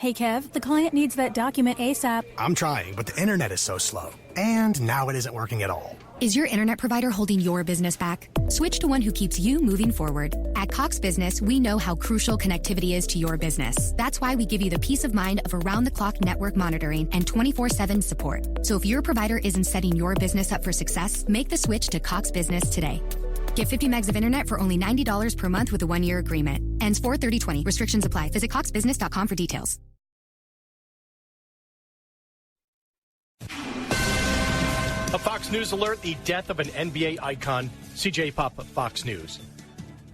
Hey, Kev, the client needs that document ASAP. I'm trying, but the internet is so slow. And now it isn't working at all. Is your internet provider holding your business back? Switch to one who keeps you moving forward. At Cox Business, we know how crucial connectivity is to your business. That's why we give you the peace of mind of around-the-clock network monitoring and 24/7 support. So if your provider isn't setting your business up for success, make the switch to Cox Business today. Get 50 megs of internet for only $90 per month with a one-year agreement. Ends 4/30/20. Restrictions apply. Visit coxbusiness.com for details. A Fox News alert, the death of an NBA icon. CJ Pop, Fox News.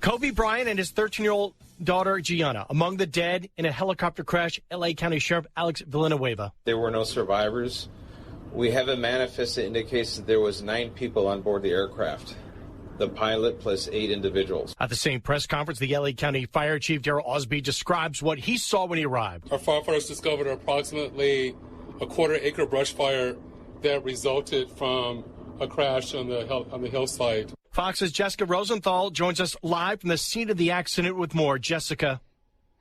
Kobe Bryant and his 13-year-old daughter, Gianna, among the dead in a helicopter crash, L.A. County Sheriff Alex Villanueva. There were no survivors. We have a manifest that indicates that there was 9 people on board the aircraft. The pilot plus 8 individuals. At the same press conference, the L.A. County Fire Chief Darrell Osby describes what he saw when he arrived. Our firefighters discovered approximately a quarter-acre brush fire that resulted from a crash on the hillside. Fox's Jessica Rosenthal joins us live from the scene of the accident with more. Jessica.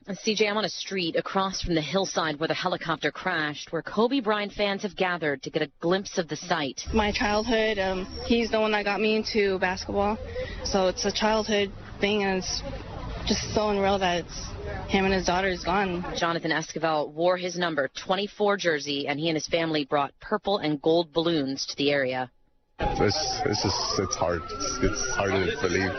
CJ, I'm on a street across from the hillside where the helicopter crashed, where Kobe Bryant fans have gathered to get a glimpse of the site. My childhood, he's the one that got me into basketball. So it's a childhood thing, and it's just so unreal that it's him and his daughter is gone. Jonathan Esquivel wore his number 24 jersey, and he and his family brought purple and gold balloons to the area. It's hard. It's hard to believe.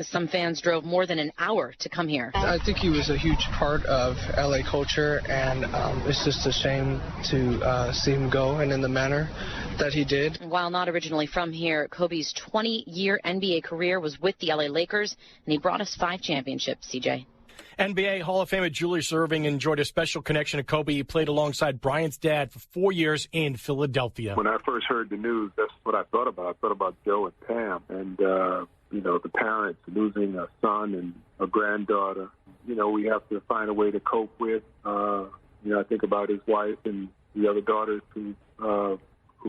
Some fans drove more than an hour to come here. I think he was a huge part of LA culture, and it's just a shame to see him go and in the manner that he did. While not originally from here, Kobe's 20-year NBA career was with the LA Lakers, and he brought us 5 championships, CJ. NBA Hall of Famer Julius Erving enjoyed a special connection to Kobe. He played alongside Bryant's dad for 4 years in Philadelphia. When I first heard the news, that's what I thought about. I thought about Joe and Pam and, the parents losing a son and a granddaughter. We have to find a way to cope with. I think about his wife and the other daughters who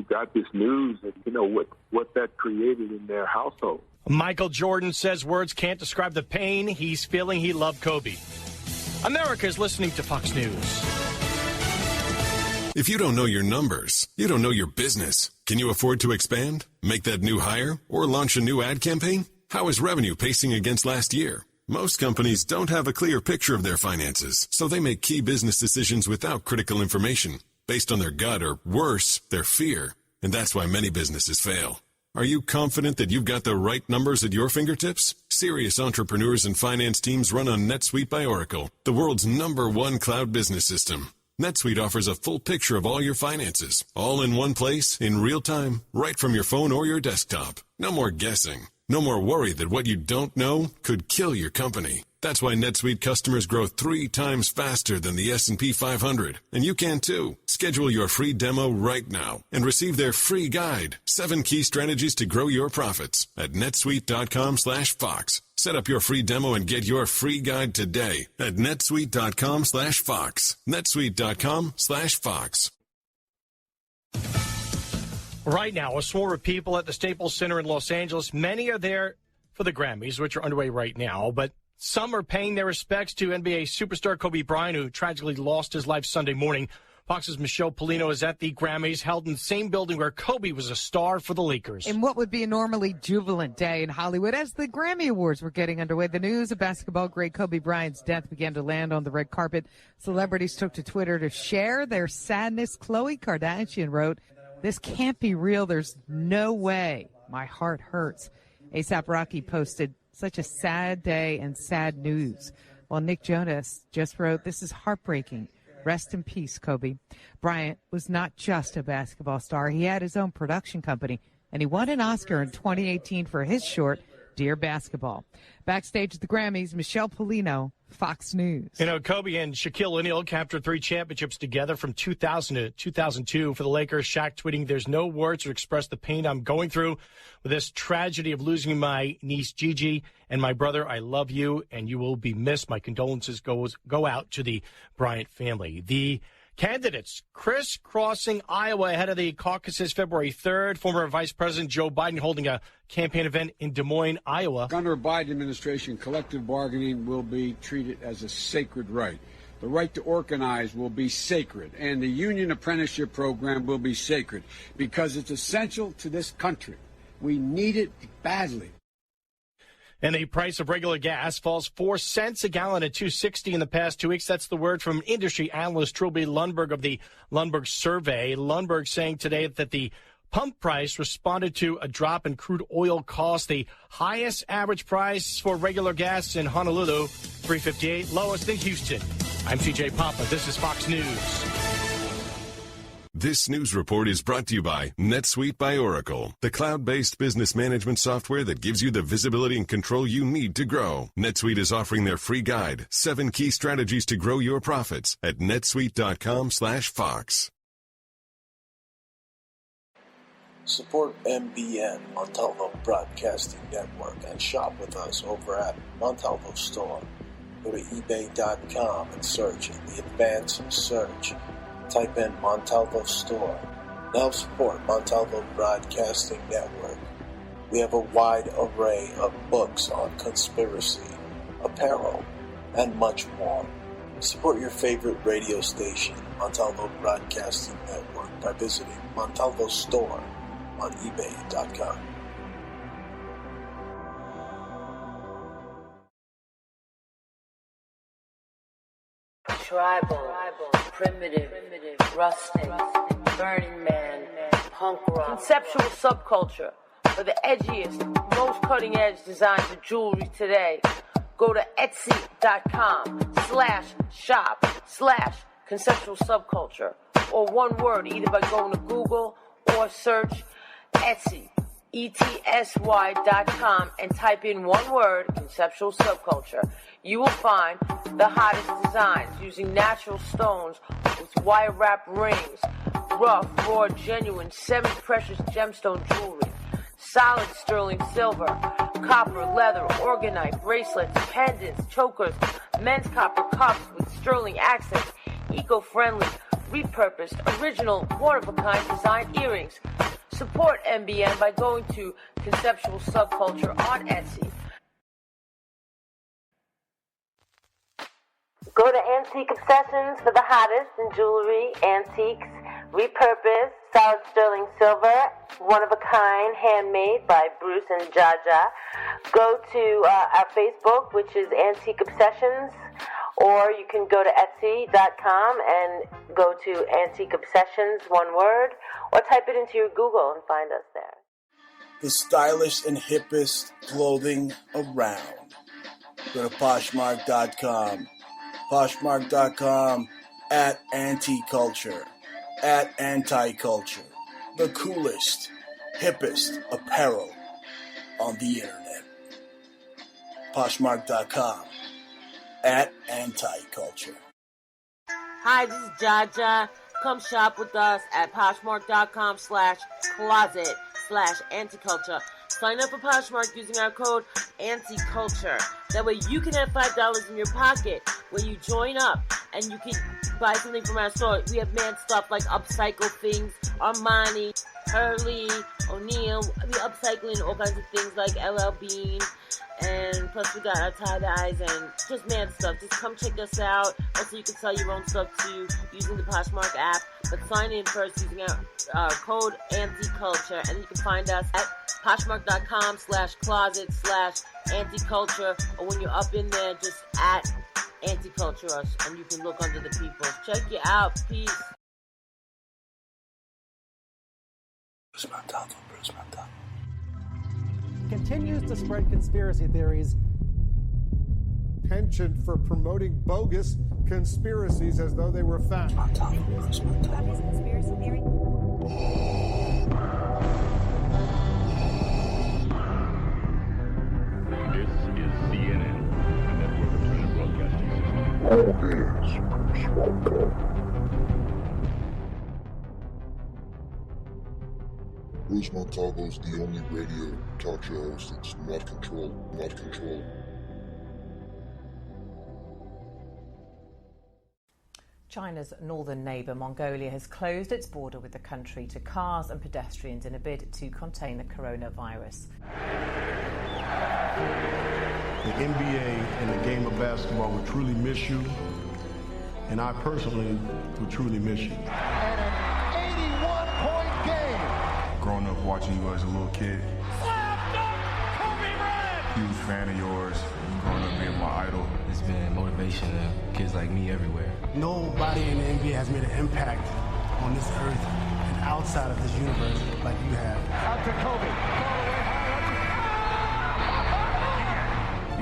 got this news and, what that created in their household. Michael Jordan says words can't describe the pain he's feeling. He loved Kobe. America is listening to Fox News. If you don't know your numbers, you don't know your business. Can you afford to expand, make that new hire, or launch a new ad campaign? How is revenue pacing against last year? Most companies don't have a clear picture of their finances, so they make key business decisions without critical information, based on their gut or, worse, their fear. And that's why many businesses fail. Are you confident that you've got the right numbers at your fingertips? Serious entrepreneurs and finance teams run on NetSuite by Oracle, the world's #1 cloud business system. NetSuite offers a full picture of all your finances, all in one place, in real time, right from your phone or your desktop. No more guessing. No more worry that what you don't know could kill your company. That's why NetSuite customers grow 3 times faster than the S&P 500. And you can too. Schedule your free demo right now and receive their free guide, 7 key strategies to grow your profits at netsuite.com/Fox. Set up your free demo and get your free guide today at netsuite.com/Fox. netsuite.com/Fox. Right now, a swarm of people at the Staples Center in Los Angeles. Many are there for the Grammys, which are underway right now, but some are paying their respects to NBA superstar Kobe Bryant, who tragically lost his life Sunday morning. Fox's Michelle Polino is at the Grammys, held in the same building where Kobe was a star for the Lakers. In what would be a normally jubilant day in Hollywood, as the Grammy Awards were getting underway, the news of basketball great Kobe Bryant's death began to land on the red carpet. Celebrities took to Twitter to share their sadness. Khloe Kardashian wrote, "This can't be real. There's no way. My heart hurts." A$AP Rocky posted, "Such a sad day and sad news." While Nick Jonas just wrote, "This is heartbreaking. Rest in peace, Kobe." Bryant was not just a basketball star. He had his own production company, and he won an Oscar in 2018 for his short, Dear Basketball. Backstage at the Grammys, Michelle Polino, Fox News. Kobe and Shaquille O'Neal captured 3 championships together from 2000 to 2002 for the Lakers. Shaq tweeting, "There's no words to express the pain I'm going through with this tragedy of losing my niece Gigi and my brother. I love you, and you will be missed. My condolences go out to the Bryant family." The Candidates crisscrossing Iowa ahead of the caucuses February 3rd. Former Vice President Joe Biden holding a campaign event in Des Moines, Iowa. Under a Biden administration, collective bargaining will be treated as a sacred right. The right to organize will be sacred, and the union apprenticeship program will be sacred because it's essential to this country. We need it badly. And the price of regular gas falls 4 cents a gallon at $2.60 in the past 2 weeks. That's the word from industry analyst Trilby Lundberg of the Lundberg Survey. Lundberg saying today that the pump price responded to a drop in crude oil costs. The highest average price for regular gas in Honolulu, $3.58, lowest in Houston. I'm CJ Papa. This is Fox News. This news report is brought to you by NetSuite by Oracle, the cloud-based business management software that gives you the visibility and control you need to grow. NetSuite is offering their free guide, 7 key strategies to grow your profits at netsuite.com/Fox. Support MBN, Montalvo Broadcasting Network, and shop with us over at Montalvo Store. Go to ebay.com and search in the advanced search. Type in Montalvo Store. Now support Montalvo Broadcasting Network. We have a wide array of books on conspiracy, apparel, and much more. Support your favorite radio station, Montalvo Broadcasting Network, by visiting Montalvo Store on ebay.com. Tribal, primitive, rustic, Burning Man, punk rock, conceptual subculture for the edgiest, most cutting-edge designs of jewelry today. Go to etsy.com/shop/conceptual subculture, or one word, either by going to Google or search Etsy, ETSY.com, and type in one word, conceptual subculture. You will find the hottest designs using natural stones with wire wrap rings, rough, raw, genuine, semi-precious gemstone jewelry, solid sterling silver, copper, leather, orgonite, bracelets, pendants, chokers, men's copper cups with sterling accents, eco-friendly, repurposed, original, one-of-a-kind design earrings. Support MBN by going to Conceptual Subculture on Etsy. Go to Antique Obsessions for the hottest in jewelry, antiques, repurposed, solid sterling silver, one-of-a-kind, handmade by Bruce and Jaja. Go to our Facebook, which is Antique Obsessions, or you can go to Etsy.com and go to Antique Obsessions, one word, or type it into your Google and find us there. The stylish and hippest clothing around. Go to Poshmark.com. Poshmark.com at Anti-Culture. At Anti-Culture. The coolest, hippest apparel on the internet. Poshmark.com at Anti-Culture. Hi, this is Jaja. Come shop with us at Poshmark.com/closet/anticulture. Sign up for Poshmark using our code ANTICULTURE. That way you can have $5 in your pocket when you join up and you can buy something from our store. We have man stuff like upcycle things, Armani, Hurley, O'Neill. We upcycling all kinds of things like LL Bean. And plus we got our tie-dyes and just man stuff. Just come check us out. Also, you can sell your own stuff too using the Poshmark app. But sign in first using our code ANTICULTURE. And you can find us at Poshmark.com/closet/anticulture. Or when you're up in there, just at Anticulture us. And you can look under the people. Check you out. Peace. Bruce Montalvo. Continues to spread conspiracy theories. Penchant for promoting bogus conspiracies as though they were fact. Conspiracy theory. This is CNN, a network of Turner Broadcasting System. Bruce Montalvo is the only radio talk show host that's not controlled. China's northern neighbour, Mongolia, has closed its border with the country to cars and pedestrians in a bid to contain the coronavirus. The NBA and the game of basketball will truly miss you, and I personally will truly miss you. And an 81-point game. Growing up watching you as a little kid. Slam dunk, Kobe Bryant! Huge fan of yours. Growing up being my idol. It's been motivation to kids like me everywhere. Nobody in the NBA has made an impact on this earth and outside of this universe like you have. Out to Kobe.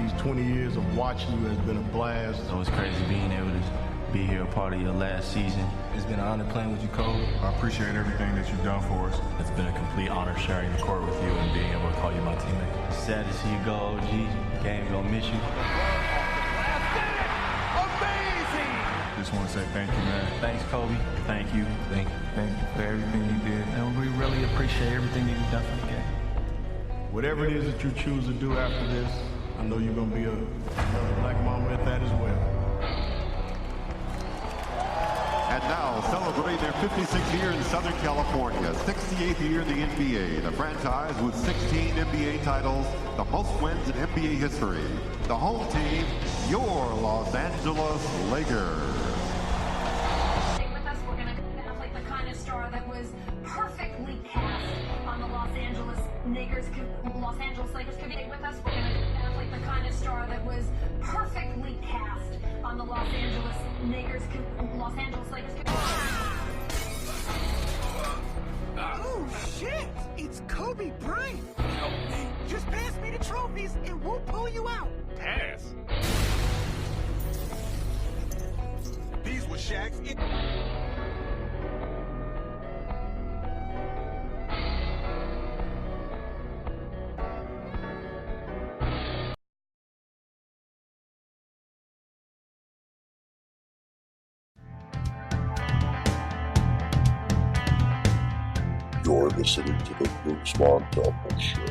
These 20 years of watching you has been a blast. So it's crazy being able to be here a part of your last season. It's been an honor playing with you, Kobe. I appreciate everything that you've done for us. It's been a complete honor sharing the court with you and being able to call you my teammate. It's sad to see you go, OG. Game gonna miss you. Amazing! Just want to say thank you, man. Thanks, Kobe. Thank you. Thank you for everything you did. And we really appreciate everything that you've done for the game. Whatever it is that you choose to do after this, I know you're going to be another black mama at that as well. And now, celebrating their 56th year in Southern California, 68th year in the NBA, the franchise with 16 NBA titles, the most wins in NBA history. The home team, your Los Angeles Lakers. Stay with us. We're going to have like the kind of star that was perfectly cast on the Los Angeles Lakers. Los Angeles Lakers could be with us. We're going to have like the kind of star that was perfectly cast on the Los Angeles Lakers. Los Angeles Lakers. Oh shit! It's Kobe Bryant. Help me. Just pass me the trophies and we'll pull you out. Pass. These were Shaq's. You're listening to the Bruce Montalvo Show.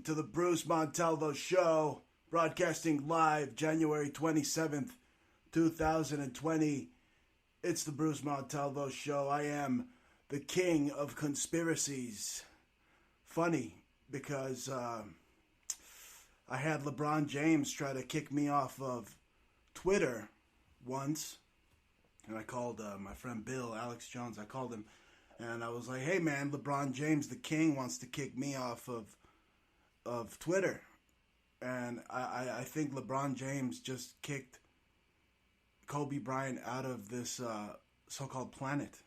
To the Bruce Montalvo Show, broadcasting live January 27th, 2020. It's the Bruce Montalvo Show. I am the king of conspiracies. Funny, because I had LeBron James try to kick me off of Twitter once, and I called my friend Bill, Alex Jones, I called him, and I was like, hey man, LeBron James, the king, wants to kick me off of Twitter, and I think LeBron James just kicked Kobe Bryant out of this so-called planet.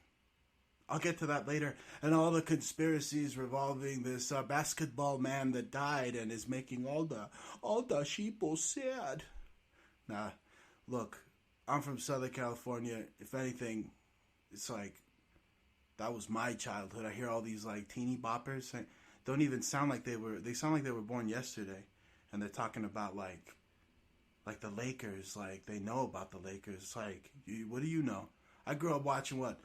I'll get to that later, and all the conspiracies revolving this basketball man that died and is making all the sheeple sad. Nah, look, I'm from Southern California. If anything, it's like that was my childhood. I hear all these like teeny boppers saying, don't even sound like they sound like they were born yesterday, and they're talking about like the Lakers, like they know about the Lakers. It's like, what do you know? I grew up watching when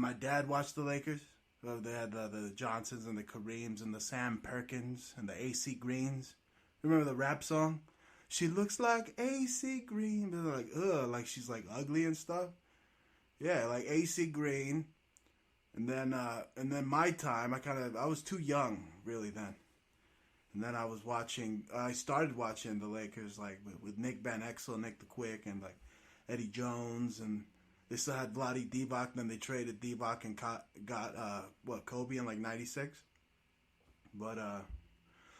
my dad watched the Lakers. They had the Johnsons and the Kareems and the Sam Perkins and the AC Greens. Remember the rap song? She looks like AC Green, but like like she's like ugly and stuff. Yeah, like AC Green. And then my time, I was too young really then. And then I started watching the Lakers like with Nick Van Exel, Nick the Quick, and like Eddie Jones, and they still had Vlade Divac. Then they traded Divac and got Kobe in like '96. But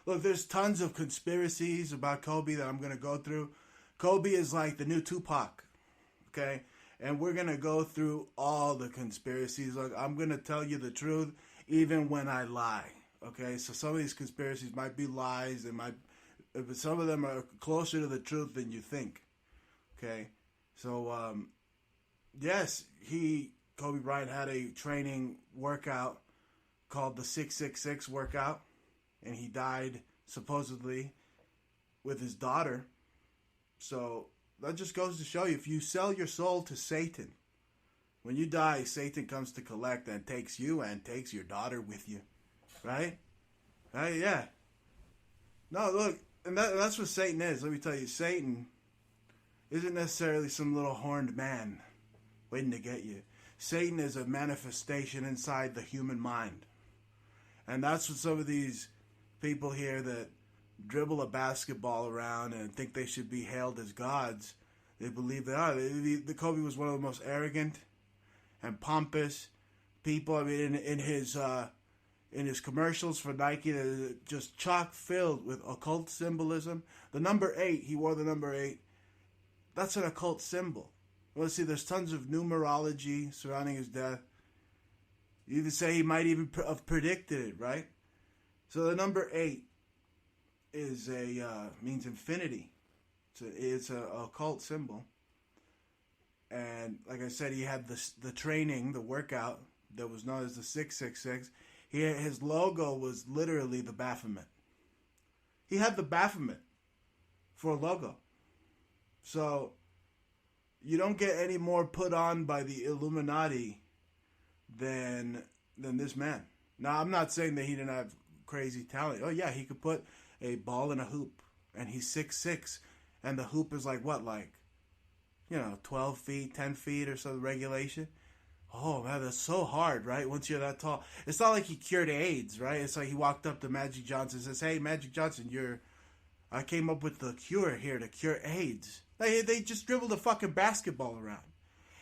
look, there's tons of conspiracies about Kobe that I'm gonna go through. Kobe is like the new Tupac, okay? And we're going to go through all the conspiracies. Like, I'm going to tell you the truth even when I lie. Okay? So some of these conspiracies might be lies. But some of them are closer to the truth than you think. Okay? So, yes, Kobe Bryant had a training workout called the 666 workout, and he died supposedly with his daughter. So that just goes to show you, if you sell your soul to Satan, when you die, Satan comes to collect and takes you and takes your daughter with you. Right? Right? Yeah. No, look, and that's what Satan is. Let me tell you, Satan isn't necessarily some little horned man waiting to get you. Satan is a manifestation inside the human mind. And that's what some of these people here that dribble a basketball around and think they should be hailed as gods, they believe they are. The Kobe was one of the most arrogant and pompous people. I mean, in his commercials for Nike, they're just chock filled with occult symbolism. The number 8, he wore the number 8. That's an occult symbol. Well, see, there's tons of numerology surrounding his death. You even say he might even have predicted it, right? So the number 8 is means infinity. It's a occult symbol. And like I said, he had the training, the workout that was known as the 666. His logo was literally the Baphomet. He had the Baphomet for a logo. So you don't get any more put on by the Illuminati than this man. Now, I'm not saying that he didn't have crazy talent. Oh yeah, he could put a ball in a hoop, and he's 6'6", and the hoop is like what, 12 feet, 10 feet or so, the regulation. Oh man, that's so hard, right? Once you're that tall, it's not like he cured AIDS, right? It's like he walked up to Magic Johnson and says, "Hey, Magic Johnson, I came up with the cure here to cure AIDS." They just dribbled a fucking basketball around.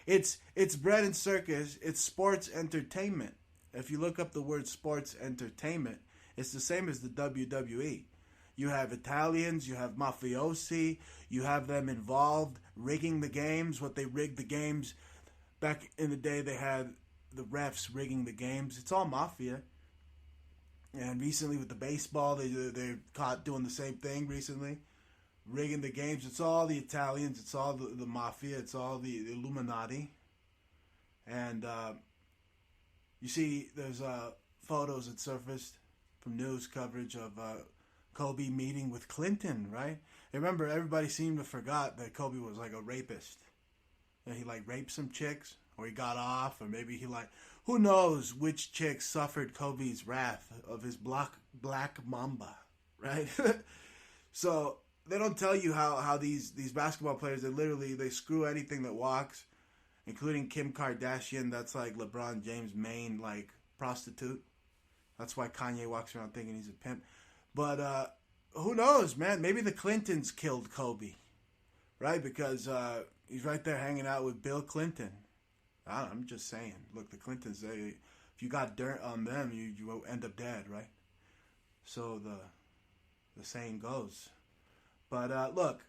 It's bread and circus. It's sports entertainment. If you look up the word sports entertainment, it's the same as the WWE. You have Italians, you have mafiosi, you have them involved rigging the games. What they rigged the games back in the day, they had the refs rigging the games. It's all mafia. And recently with the baseball, they're caught doing the same thing recently, rigging the games. It's all the Italians, it's all the mafia, it's all the Illuminati. And you see there's photos that surfaced from news coverage of Kobe meeting with Clinton, right? And remember, everybody seemed to forgot that Kobe was like a rapist. And he raped some chicks, or he got off, or maybe he who knows which chick suffered Kobe's wrath of his black mamba, right? So they don't tell you how these basketball players, they screw anything that walks, including Kim Kardashian. That's like LeBron James' main prostitute. That's why Kanye walks around thinking he's a pimp. But who knows, man? Maybe the Clintons killed Kobe, right? Because he's right there hanging out with Bill Clinton. I'm just saying. Look, the Clintons, if you got dirt on them, you end up dead, right? So the saying goes. But look,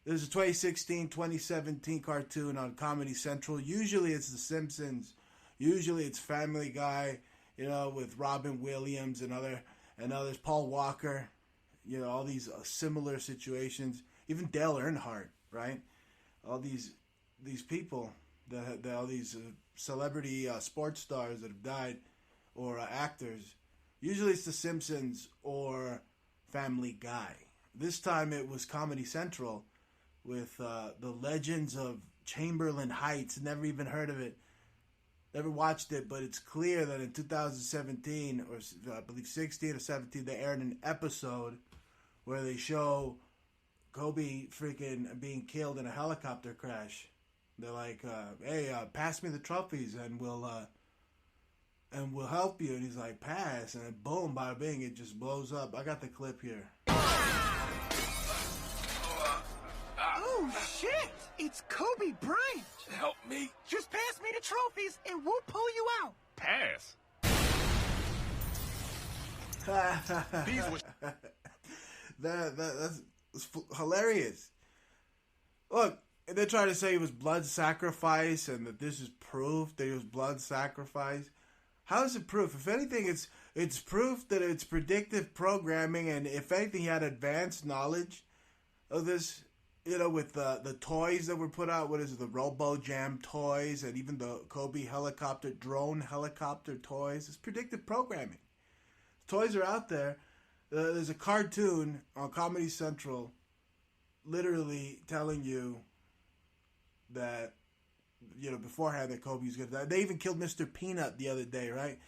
there's a 2016-2017 cartoon on Comedy Central. Usually it's The Simpsons. Usually it's Family Guy, with Robin Williams and others, Paul Walker, all these similar situations. Even Dale Earnhardt, right? All these people, all these celebrity sports stars that have died, or actors. Usually it's The Simpsons or Family Guy. This time it was Comedy Central with the Legends of Chamberlain Heights. Never even heard of it. Never watched it, but it's clear that in 2017, or I believe 16 or 17, they aired an episode where they show Kobe freaking being killed in a helicopter crash. They're like, "Hey, pass me the trophies and we'll help you." And he's like, "Pass," and then boom, bada bing, it just blows up. I got the clip here. Oh shit! It's Kobe Bryant. Help me. Just pass me the trophies and we'll pull you out. Pass. That's hilarious. Look, they're trying to say it was blood sacrifice and that this is proof that it was blood sacrifice. How is it proof? If anything, it's proof that it's predictive programming, and if anything, he had advanced knowledge of this You know, with the toys that were put out, what is it, the Robo Jam toys, and even the Kobe drone helicopter toys. It's predictive programming. Toys are out there. There's a cartoon on Comedy Central literally telling you that, you know, beforehand that Kobe's going to die. They even killed Mr. Peanut the other day, right?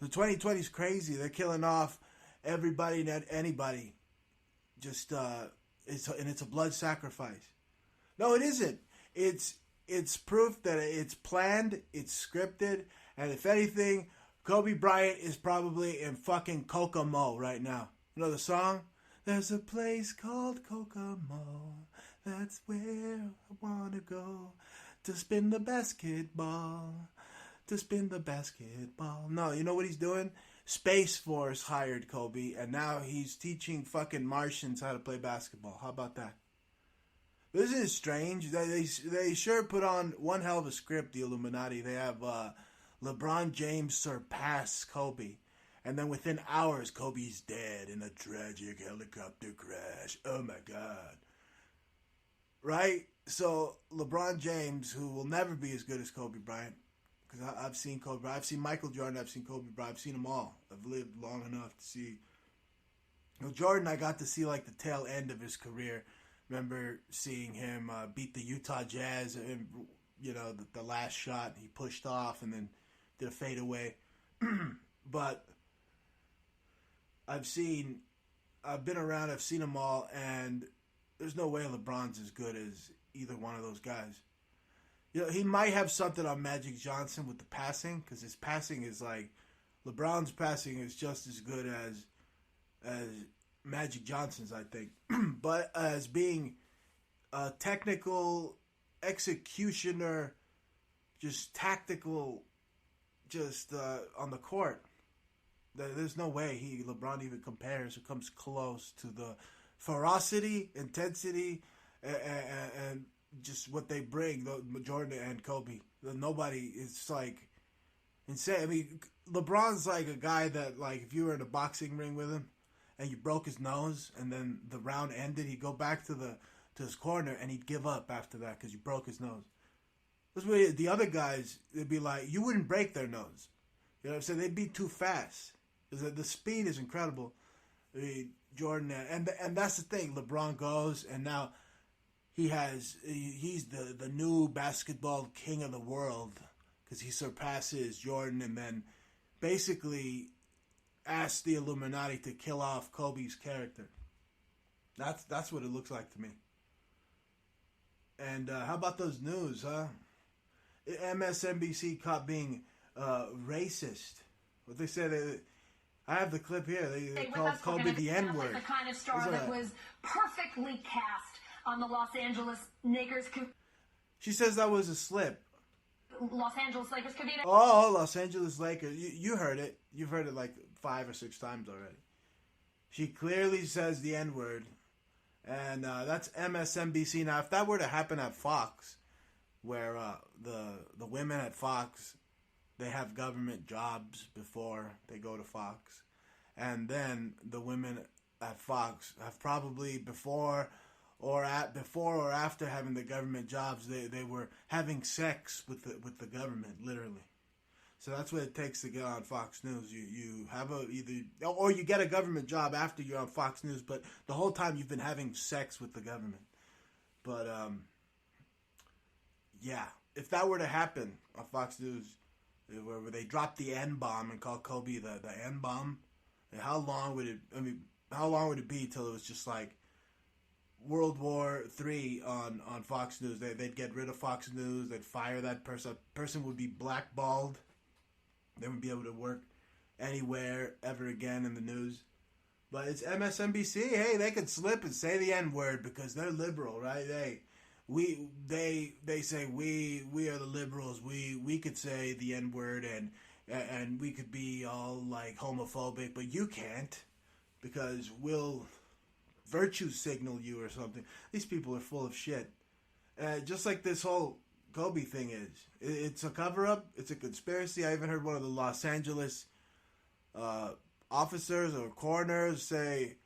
The 2020 is crazy. They're killing off everybody and anybody. Just, it's a blood sacrifice. No, it isn't. It's proof that it's planned, it's scripted, and if anything, Kobe Bryant is probably in fucking Kokomo right now. You know the song? There's a place called Kokomo. That's where I want to go to spin the basketball. To spin the basketball. No, you know what he's doing? Space Force hired Kobe, and now he's teaching fucking Martians how to play basketball. How about that? Isn't it strange? They sure put on one hell of a script, the Illuminati. They have LeBron James surpass Kobe. And then within hours, Kobe's dead in a tragic helicopter crash. Oh my God. Right? So LeBron James, who will never be as good as Kobe Bryant, because I've seen Kobe Bryant, I've seen Michael Jordan, I've seen Kobe Bryant, I've seen them all. I've lived long enough to see. You know, Jordan, I got to see like the tail end of his career. Remember seeing him beat the Utah Jazz, and you know the last shot he pushed off and then did a fadeaway. But I've been around, I've seen them all, and there's no way LeBron's as good as either one of those guys. You know, he might have something on Magic Johnson with the passing, because his passing is like, LeBron's passing is just as good as Magic Johnson's, I think. But as being a technical executioner, just tactical, just on the court, there's no way LeBron even compares or comes close to the ferocity, intensity, and just what they bring, Jordan and Kobe. Nobody, it's like insane. I mean, LeBron's like a guy that, like, if you were in a boxing ring with him and you broke his nose and then the round ended, he'd go back to his corner and he'd give up after that because you broke his nose. That's what the other guys, they'd be like, you wouldn't break their nose. You know what I'm saying? They'd be too fast. The speed is incredible. I mean, Jordan, and that's the thing. LeBron goes, and now he's the new basketball king of the world because he surpasses Jordan, and then basically asks the Illuminati to kill off Kobe's character. That's what it looks like to me. And how about those news, huh? MSNBC caught being racist. What they said. I have the clip here. They called Kobe the N-word. The kind of star that was perfectly cast on the Los Angeles Lakers. She says that was a slip. Los Angeles Lakers could be. Oh, Los Angeles Lakers. You heard it. You've heard it like 5 or 6 times already. She clearly says the N-word. And that's MSNBC. Now, if that were to happen at Fox, where the women at Fox, they have government jobs before they go to Fox. And then the women at Fox have probably before or after having the government jobs, they were having sex with the government, literally. So that's what it takes to get on Fox News. You have or you get a government job after you're on Fox News, but the whole time you've been having sex with the government. But yeah, if that were to happen on Fox News, where they dropped the N-bomb and called Kobe the N-bomb, how long would it be till it was just like World War III on Fox News? They'd get rid of Fox News, they'd fire that person. That person would be blackballed. They wouldn't be able to work anywhere ever again in the news. But it's MSNBC. Hey, they could slip and say the N-word because they're liberal, right? They say we are the liberals. We could say the N-word and we could be all like homophobic, but you can't because we'll virtue signal you or something. These people are full of shit. Just like this whole Kobe thing is. It's a cover-up. It's a conspiracy. I even heard one of the Los Angeles officers or coroners say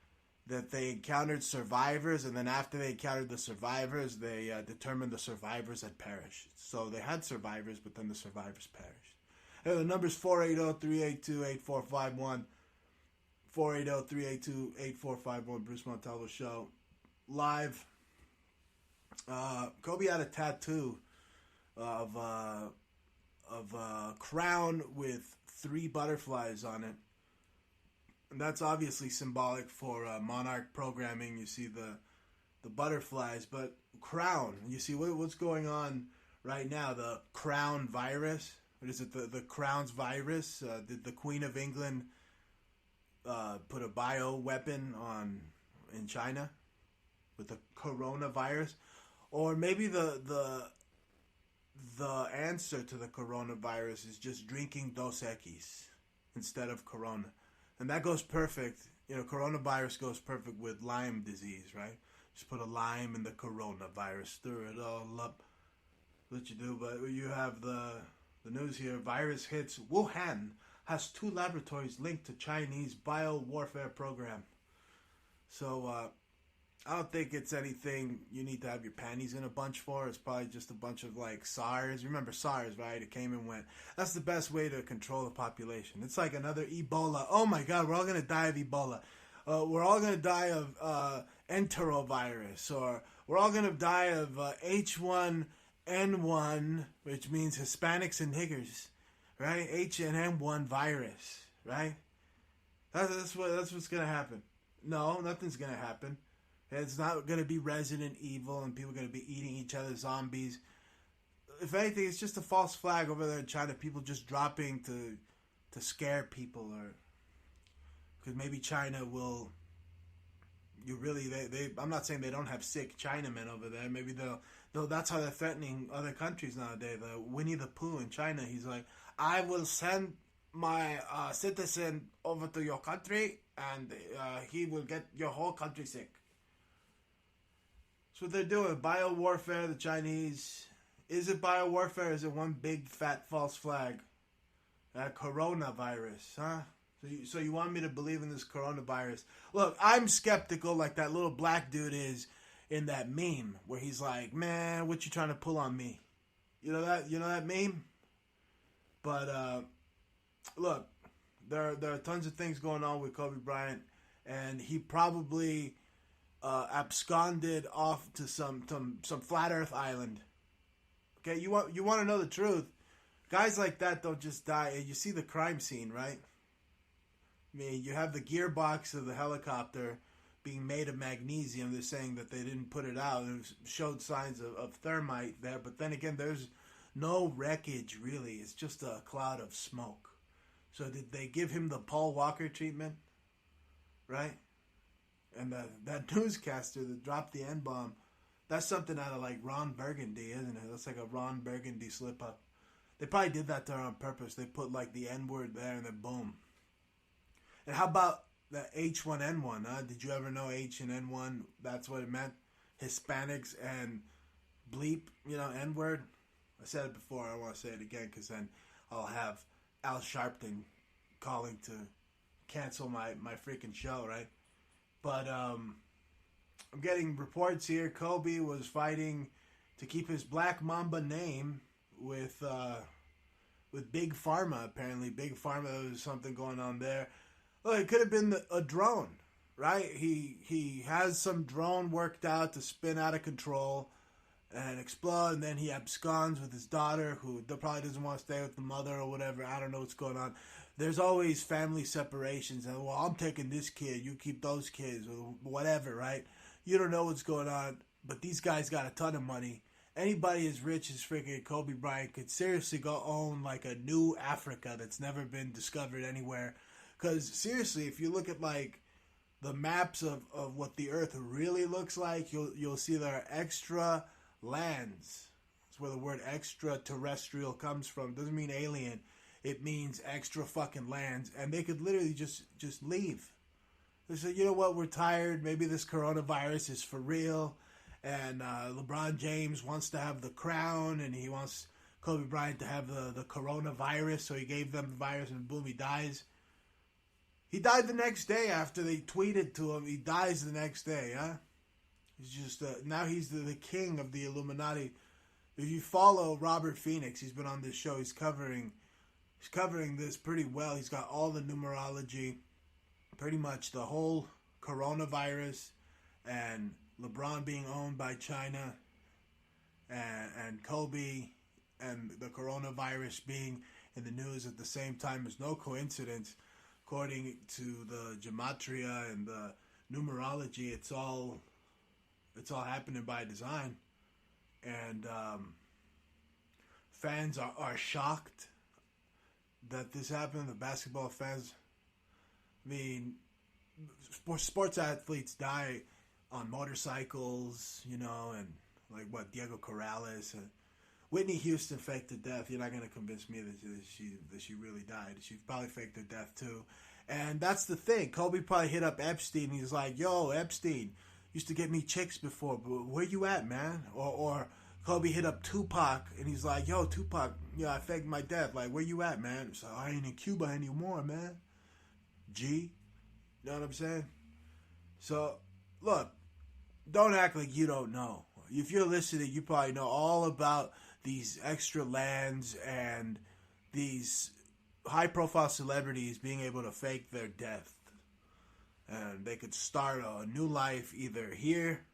that they encountered survivors, and then after they encountered the survivors, they determined the survivors had perished. So they had survivors, but then the survivors perished. And the number's 480-382-8451. 480-382-8451. Bruce Montalvo Show. Live. Kobe had a tattoo of a crown with 3 butterflies on it. And that's obviously symbolic for monarch programming. You see the butterflies, but crown. You see what's going on right now. The crown virus. What is it? The crown's virus. Did the Queen of England put a bio weapon in China with the coronavirus? Or maybe the answer to the coronavirus is just drinking Dos Equis instead of Corona. And that goes perfect. Coronavirus goes perfect with Lyme disease, right? Just put a lime in the coronavirus, stir it all up. What you do, but you have the news here. Virus hits Wuhan, has 2 laboratories linked to Chinese bio-warfare program. So, I don't think it's anything you need to have your panties in a bunch for. It's probably just a bunch of SARS. Remember SARS, right? It came and went. That's the best way to control the population. It's like another Ebola. Oh my God, we're all going to die of Ebola. We're all going to die of enterovirus. Or we're all going to die of H1N1, which means Hispanics and niggers, right? H&N1 virus, right? That's what's going to happen. No, nothing's going to happen. It's not going to be Resident Evil and people are going to be eating each other zombies. If anything, it's just a false flag over there in China. People just dropping to scare people, or because maybe China will. I'm not saying they don't have sick Chinamen over there. Maybe they'll. That's how they're threatening other countries nowadays. The Winnie the Pooh in China, he's like, I will send my citizen over to your country, and he will get your whole country sick. That's what they're doing. Bio-warfare, the Chinese. Is it bio-warfare or is it one big fat false flag? Coronavirus, huh? So you want me to believe in this coronavirus? Look, I'm skeptical like that little black dude is in that meme where he's like, man, what you trying to pull on me? You know that meme? But look, there are tons of things going on with Kobe Bryant, and he probably absconded off to some flat Earth island. Okay, you want to know the truth? Guys like that don't just die. You see the crime scene, right? I mean, you have the gearbox of the helicopter being made of magnesium. They're saying that they didn't put it out. It showed signs of thermite there, but then again, there's no wreckage really. It's just a cloud of smoke. So did they give him the Paul Walker treatment? Right? And that newscaster that dropped the N-bomb, that's something out of like Ron Burgundy, isn't it? That's like a Ron Burgundy slip-up. They probably did that there on purpose. They put like the N-word there and then boom. And how about the H1N1, huh? Did you ever know H and N1, that's what it meant? Hispanics and bleep, N-word? I said it before. I want to say it again because then I'll have Al Sharpton calling to cancel my freaking show, right? But I'm getting reports here. Kobe was fighting to keep his Black Mamba name with Big Pharma. Apparently, Big Pharma, there was something going on there. Well, it could have been a drone, right? He has some drone worked out to spin out of control and explode, and then he absconds with his daughter, who probably doesn't want to stay with the mother or whatever. I don't know what's going on. There's always family separations, and well, I'm taking this kid, you keep those kids, or whatever, right? You don't know what's going on, but these guys got a ton of money. Anybody as rich as freaking Kobe Bryant could seriously go own like a new Africa that's never been discovered anywhere. Because seriously, if you look at like the maps of what the Earth really looks like, you'll see there are extra lands. That's where the word extraterrestrial comes from. It doesn't mean alien. It means extra fucking lands. And they could literally just leave. They said, you know what, we're tired. Maybe this coronavirus is for real. And LeBron James wants to have the crown, and he wants Kobe Bryant to have the coronavirus, so he gave them the virus, and boom, he dies. He died the next day after they tweeted to him. He dies the next day, huh? He's just, now he's the king of the Illuminati. If you follow Robert Phoenix, he's been on this show. He's covering this pretty well. He's got all the numerology, pretty much the whole coronavirus, and LeBron being owned by China, and Kobe, and the coronavirus being in the news at the same time is no coincidence. According to the gematria and the numerology, it's all happening by design. And fans are shocked that this happened. The basketball fans, I mean, sports athletes die on motorcycles, you know, and like what, Diego Corrales and Whitney Houston faked her death. You're not going to convince me that she really died. She probably faked her death too. And that's the thing. Kobe probably hit up Epstein. He's like, yo, Epstein, used to get me chicks before, but where you at, man? Or Kobe hit up Tupac, and he's like, yo, Tupac, yeah, I faked my death. Like, where you at, man? So I ain't in Cuba anymore, man. G. You know what I'm saying? So, look, don't act like you don't know. If you're listening, you probably know all about these extra lands and these high-profile celebrities being able to fake their death. And they could start a new life either here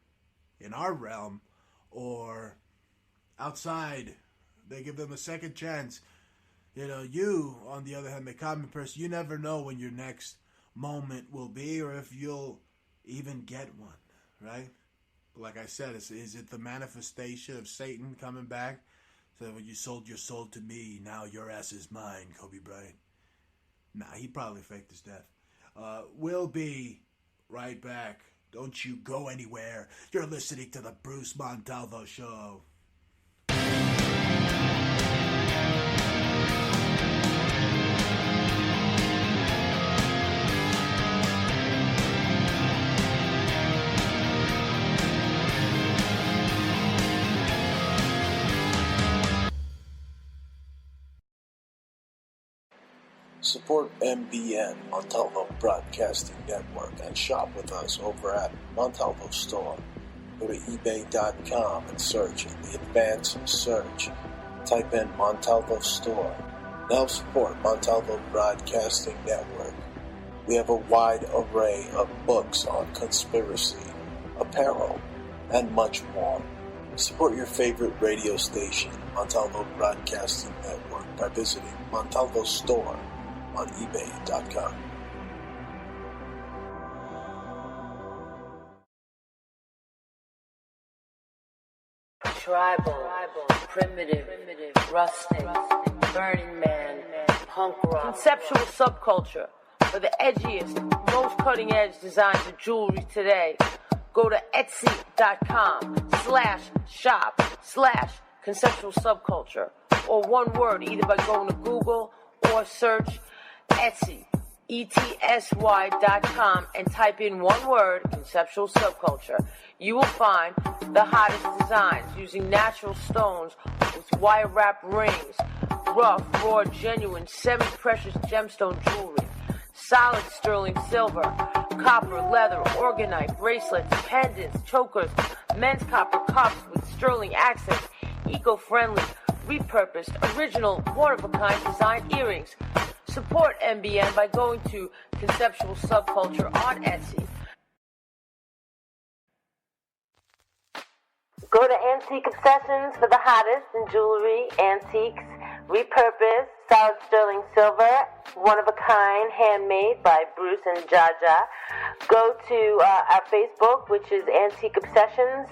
in our realm or outside. They give them a second chance. You know, you, on the other hand, the common person, you never know when your next moment will be or if you'll even get one, right? But like I said, is it the manifestation of Satan coming back? So when you sold your soul to me, now your ass is mine, Kobe Bryant. Nah, he probably faked his death. We'll be right back. Don't you go anywhere. You're listening to the Bruce Montalvo Show. Support MBN, Montalvo Broadcasting Network, and shop with us over at Montalvo Store. Go to ebay.com and search in the advanced search. Type in Montalvo Store. Now support Montalvo Broadcasting Network. We have a wide array of books on conspiracy, apparel, and much more. Support your favorite radio station, Montalvo Broadcasting Network, by visiting Montalvo Store on ebay.com. Tribal, primitive, rustic, Burning Man, punk rock, conceptual subculture for the edgiest, most cutting-edge designs of jewelry today. Go to etsy.com/shop/conceptual subculture, or one word, either by going to Google or search Etsy, ETSY.com, and type in one word, conceptual subculture. You will find the hottest designs using natural stones with wire wrap rings, rough, raw, genuine, semi-precious gemstone jewelry, solid sterling silver, copper, leather, orgonite, bracelets, pendants, chokers, men's copper cups with sterling accents, eco-friendly, repurposed, original, one-of-a-kind design earrings. Support MBN by going to Conceptual Subculture on Etsy. Go to Antique Obsessions for the hottest in jewelry, antiques, repurposed, solid sterling silver, one-of-a-kind, handmade by Bruce and Jaja. Go to our Facebook, which is Antique Obsessions,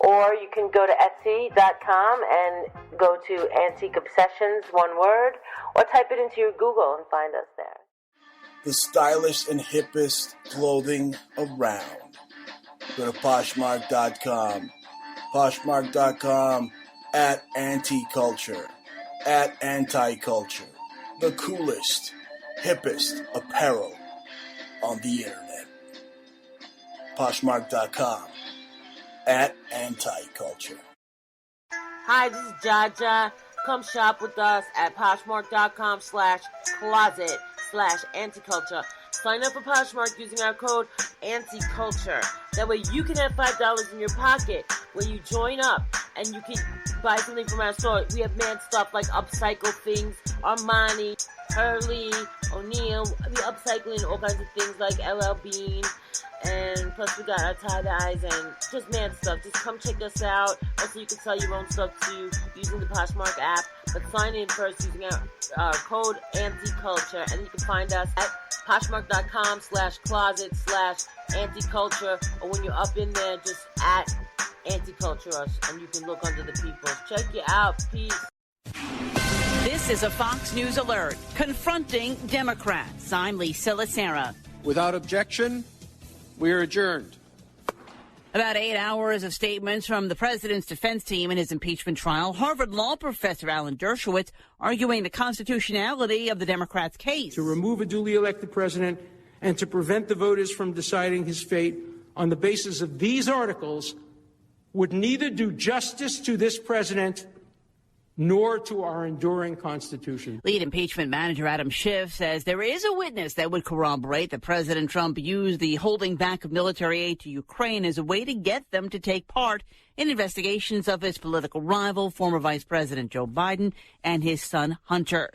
or you can go to Etsy.com and go to Antique Obsessions, one word, or type it into your Google and find us there. The stylish and hippest clothing around. Go to Poshmark.com. Poshmark.com at Anti-Culture. At Anti-Culture. The coolest, hippest apparel on the internet. Poshmark.com at Anti-Culture. Hi, this is Jaja. Come shop with us at Poshmark.com/closet/anticulture. Sign up for Poshmark using our code ANTICULTURE. That way you can have $5 in your pocket when you join up and you can buy something from our store. We have mad stuff like upcycle things, Armani, Hurley, O'Neill. We upcycling all kinds of things like LL Bean. And plus we got our tie-dyes and just mad stuff. Just come check us out. Also, you can sell your own stuff too using the Poshmark app. But sign in first using our code ANTICULTURE. And you can find us at Poshmark.com/closet/anticulture. Or when you're up in there, just at Anticulture us. And you can look under the people. Check you out. Peace. This is a Fox News alert. Confronting Democrats. I'm Lisa Lacera. Without objection, we are adjourned. About 8 hours of statements from the president's defense team in his impeachment trial. Harvard law professor Alan Dershowitz arguing the constitutionality of the Democrats' case. To remove a duly elected president and to prevent the voters from deciding his fate on the basis of these articles would neither do justice to this president nor to our enduring Constitution. Lead impeachment manager Adam Schiff says there is a witness that would corroborate that President Trump used the holding back of military aid to Ukraine as a way to get them to take part in investigations of his political rival, former Vice President Joe Biden, and his son Hunter.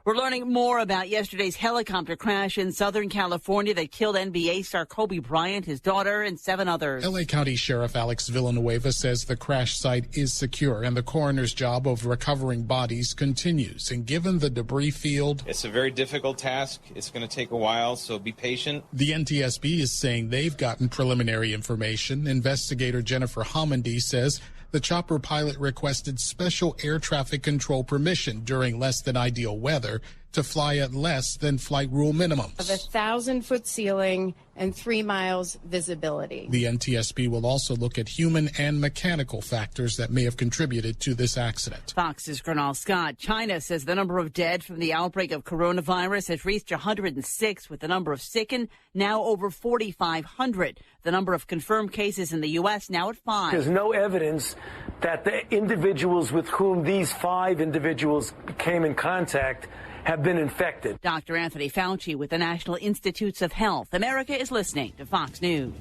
We're learning more about yesterday's helicopter crash in Southern California that killed NBA star Kobe Bryant, his daughter, and 7 others. L.A. County Sheriff Alex Villanueva says the crash site is secure and the coroner's job of recovering bodies continues. And given the debris field, it's a very difficult task. It's going to take a while, so be patient. The NTSB is saying they've gotten preliminary information. Investigator Jennifer Homendy says the chopper pilot requested special air traffic control permission during less than ideal weather to fly at less than flight rule minimums. Of 1,000-foot ceiling and 3 miles visibility. The NTSB will also look at human and mechanical factors that may have contributed to this accident. Fox's Gernal Scott. China says the number of dead from the outbreak of coronavirus has reached 106, with the number of sickened now over 4,500. The number of confirmed cases in the U.S. now at 5. There's no evidence that the individuals with whom these 5 individuals came in contact have been infected. Dr. Anthony Fauci with the National Institutes of Health. America is listening to Fox News.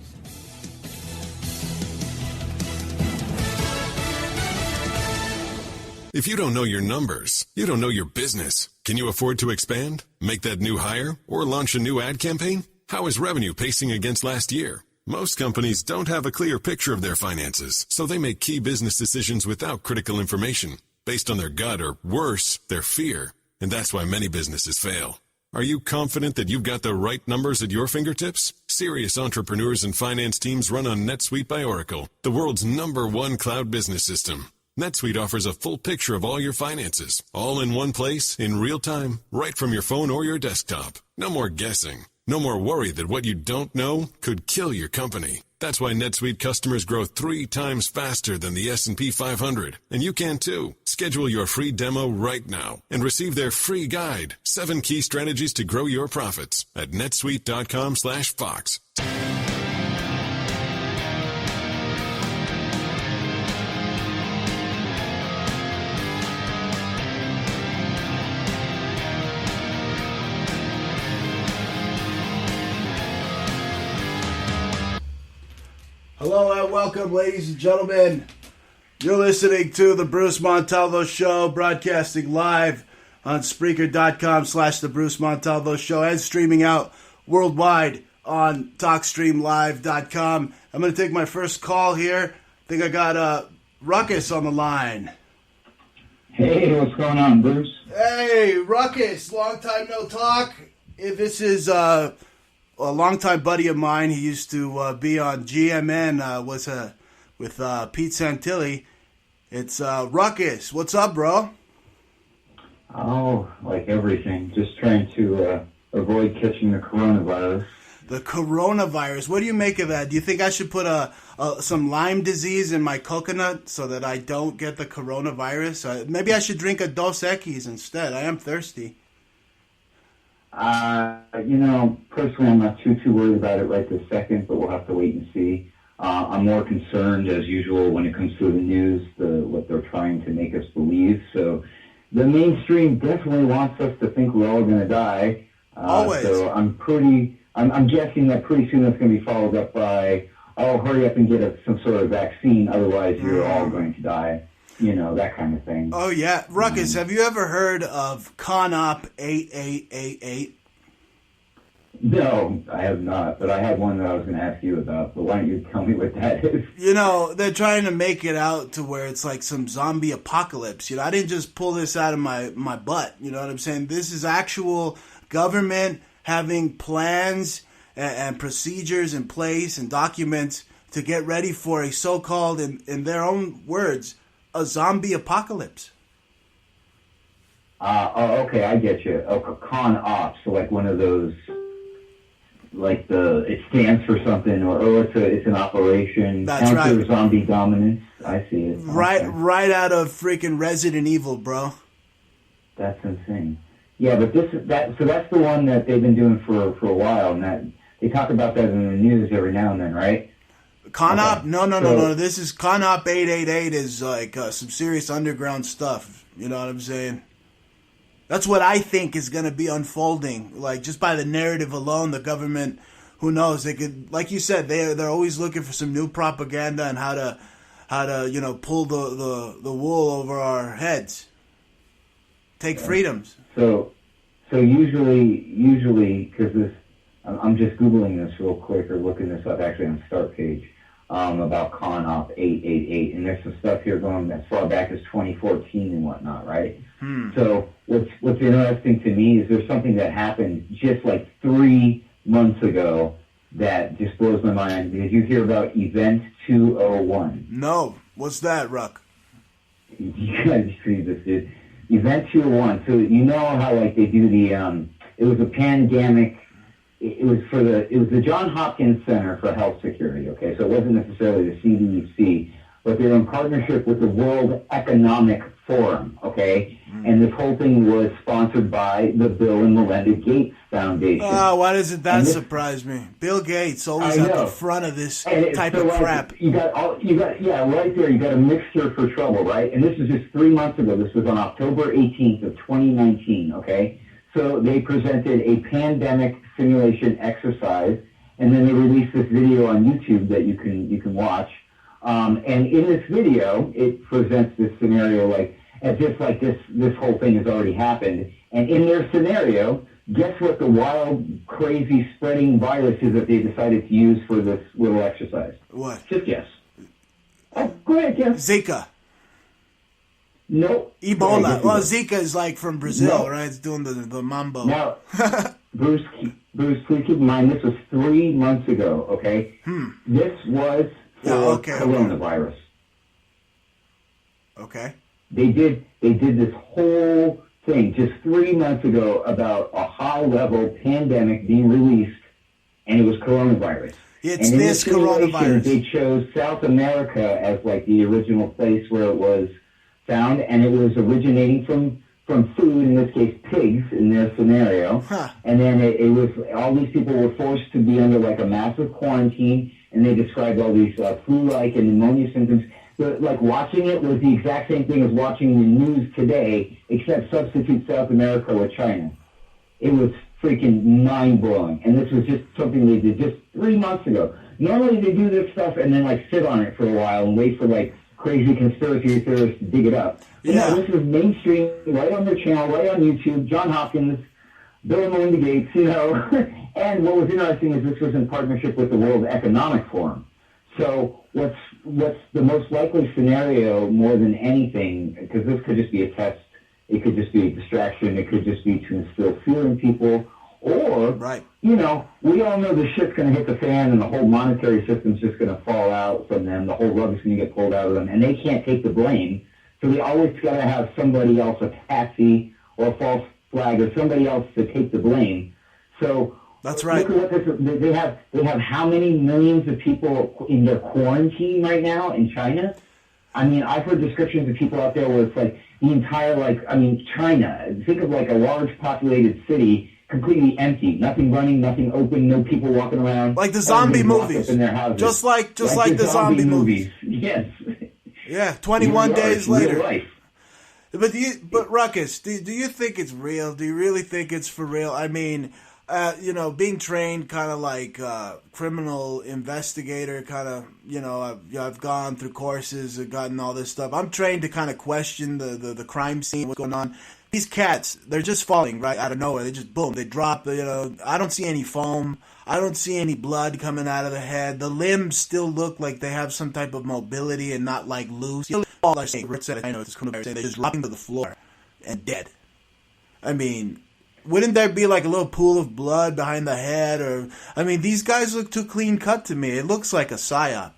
If you don't know your numbers, you don't know your business. Can you afford to expand, make that new hire, or launch a new ad campaign? How is revenue pacing against last year? Most companies don't have a clear picture of their finances, so they make key business decisions without critical information, based on their gut or, worse, their fear. And that's why many businesses fail. Are you confident that you've got the right numbers at your fingertips? Serious entrepreneurs and finance teams run on NetSuite by Oracle, the world's #1 cloud business system. NetSuite offers a full picture of all your finances, all in one place, in real time, right from your phone or your desktop. No more guessing. No more worry that what you don't know could kill your company. That's why NetSuite customers grow 3 times faster than the S&P 500. And you can too. Schedule your free demo right now and receive their free guide, 7 key strategies to grow your profits at netsuite.com/Fox. Hello and welcome, ladies and gentlemen. You're listening to the Bruce Montalvo Show, broadcasting live on Spreaker.com/the Bruce Montalvo Show and streaming out worldwide on TalkStreamLive.com. I'm going to take my first call here. I think I got Ruckus on the line. Hey, what's going on, Bruce? Hey, Ruckus, long time no talk. This is a longtime buddy of mine. He used to be on GMN, with Pete Santilli. It's Ruckus. What's up, bro? Oh, like everything. Just trying to avoid catching the coronavirus. The coronavirus. What do you make of that? Do you think I should put some Lyme disease in my coconut so that I don't get the coronavirus? Maybe I should drink a Dos Equis instead. I am thirsty. Personally, I'm not too worried about it right this second, but we'll have to wait and see. I'm more concerned, as usual, when it comes to the news, what they're trying to make us believe. So the mainstream definitely wants us to think we're all going to die. Always. So I'm pretty I'm guessing that pretty soon that's going to be followed up by, oh, hurry up and get some sort of vaccine, otherwise you're all going to die. You know, that kind of thing. Oh, yeah. Ruckus, have you ever heard of ConOp 8888? No, I have not, but I had one that I was going to ask you about, but why don't you tell me what that is? You know, they're trying to make it out to where it's like some zombie apocalypse. You know, I didn't just pull this out of my butt. You know what I'm saying? This is actual government having plans and procedures in place and documents to get ready for a so-called, in their own words, a zombie apocalypse. Oh, okay, I get you. Oh, ConOp, so like one of those, like it stands for something, or it's an operation. That's counter right. Zombie dominance. I see it. Right out of freaking Resident Evil, bro. That's insane. Yeah, but so that's the one that they've been doing for a while, and that they talk about that in the news every now and then, right? ConOp? Okay. No. This is ConOp 888 is like some serious underground stuff. You know what I'm saying? That's what I think is going to be unfolding. Like, just by the narrative alone, the government, who knows, they could, like you said, they're always looking for some new propaganda and how to pull the wool over our heads. Take freedoms. So usually, because this, I'm just Googling this real quick, or looking this up actually on the start page, about ConOp 888, and there's some stuff here going as far back as 2014 and whatnot, right? So what's interesting to me is there's something that happened just like 3 months ago that just blows my mind. Did you hear about Event 201? No. What's that, Ruck? You gotta see this, dude. Event 201. So you know how like they do the it was a pandemic. It was the Johns Hopkins Center for Health Security. Okay, so it wasn't necessarily the CDC, but they're in partnership with the World Economic Forum. Okay, and this whole thing was sponsored by the Bill and Melinda Gates Foundation. Oh, why doesn't that surprise me? Bill Gates always at the front of this type of crap. You got right there. You got a mixture for trouble, right? And this was just 3 months ago. This was on October 18th of 2019. Okay, so they presented a pandemic simulation exercise, and then they released this video on YouTube that you can watch. And in this video, it presents this scenario like as if like this whole thing has already happened. And in their scenario, guess what the wild, crazy, spreading virus is that they decided to use for this little exercise? What? Just guess. Oh, go ahead, guess. Zika. Nope. Ebola. Well, Zika is like from Brazil, right? It's doing the mambo. Now, Bruce, please keep in mind this was 3 months ago. Okay. This was for coronavirus. Okay. They did this whole thing just 3 months ago about a high-level pandemic being released, and it was coronavirus. It's this coronavirus. They chose South America as like the original place where it was found, and it was originating from food, in this case pigs, in their scenario. And then it was all these people were forced to be under like a massive quarantine, and they described all these flu-like and pneumonia symptoms. But like watching it was the exact same thing as watching the news today, except substitute South America with China. It was freaking mind-blowing. And this was just something they did just 3 months ago. Normally they do this stuff and then like sit on it for a while and wait for like crazy conspiracy theorists to dig it up. But no, this was mainstream, right on their channel, right on YouTube, Johns Hopkins, Bill and Melinda Gates, you know. And what was interesting is this was in partnership with the World Economic Forum. So what's the most likely scenario more than anything, because this could just be a test, it could just be a distraction, it could just be to instill fear in people, or, you know, we all know the shit's going to hit the fan and the whole monetary system's just going to fall out from them, the whole rug's going to get pulled out of them, and they can't take the blame, so they always got to have somebody else, a patsy or a false flag, or somebody else to take the blame. So that's right. Look at this. They have how many millions of people in their quarantine right now in China? I mean, I've heard descriptions of people out there where it's like the entire, China. Think of like a large populated city, completely empty, nothing running, nothing open, no people walking around. Like the zombie movies. In their houses. Just like the zombie movies. Yes. Yeah, 21 days later. Real life. But Ruckus, do you think it's real? Do you really think it's for real? I mean, being trained kind of like criminal investigator, kind of, I've gone through courses, I've gotten all this stuff. I'm trained to kind of question the crime scene, what's going on. These cats, they're just falling right out of nowhere. They just, boom, they drop, I don't see any foam. I don't see any blood coming out of the head. The limbs still look like they have some type of mobility and not like loose. All I say, Rick said, I know it's they're just dropping to the floor and dead. I mean, wouldn't there be like a little pool of blood behind the head? Or, I mean, these guys look too clean cut to me. It looks like a psyop.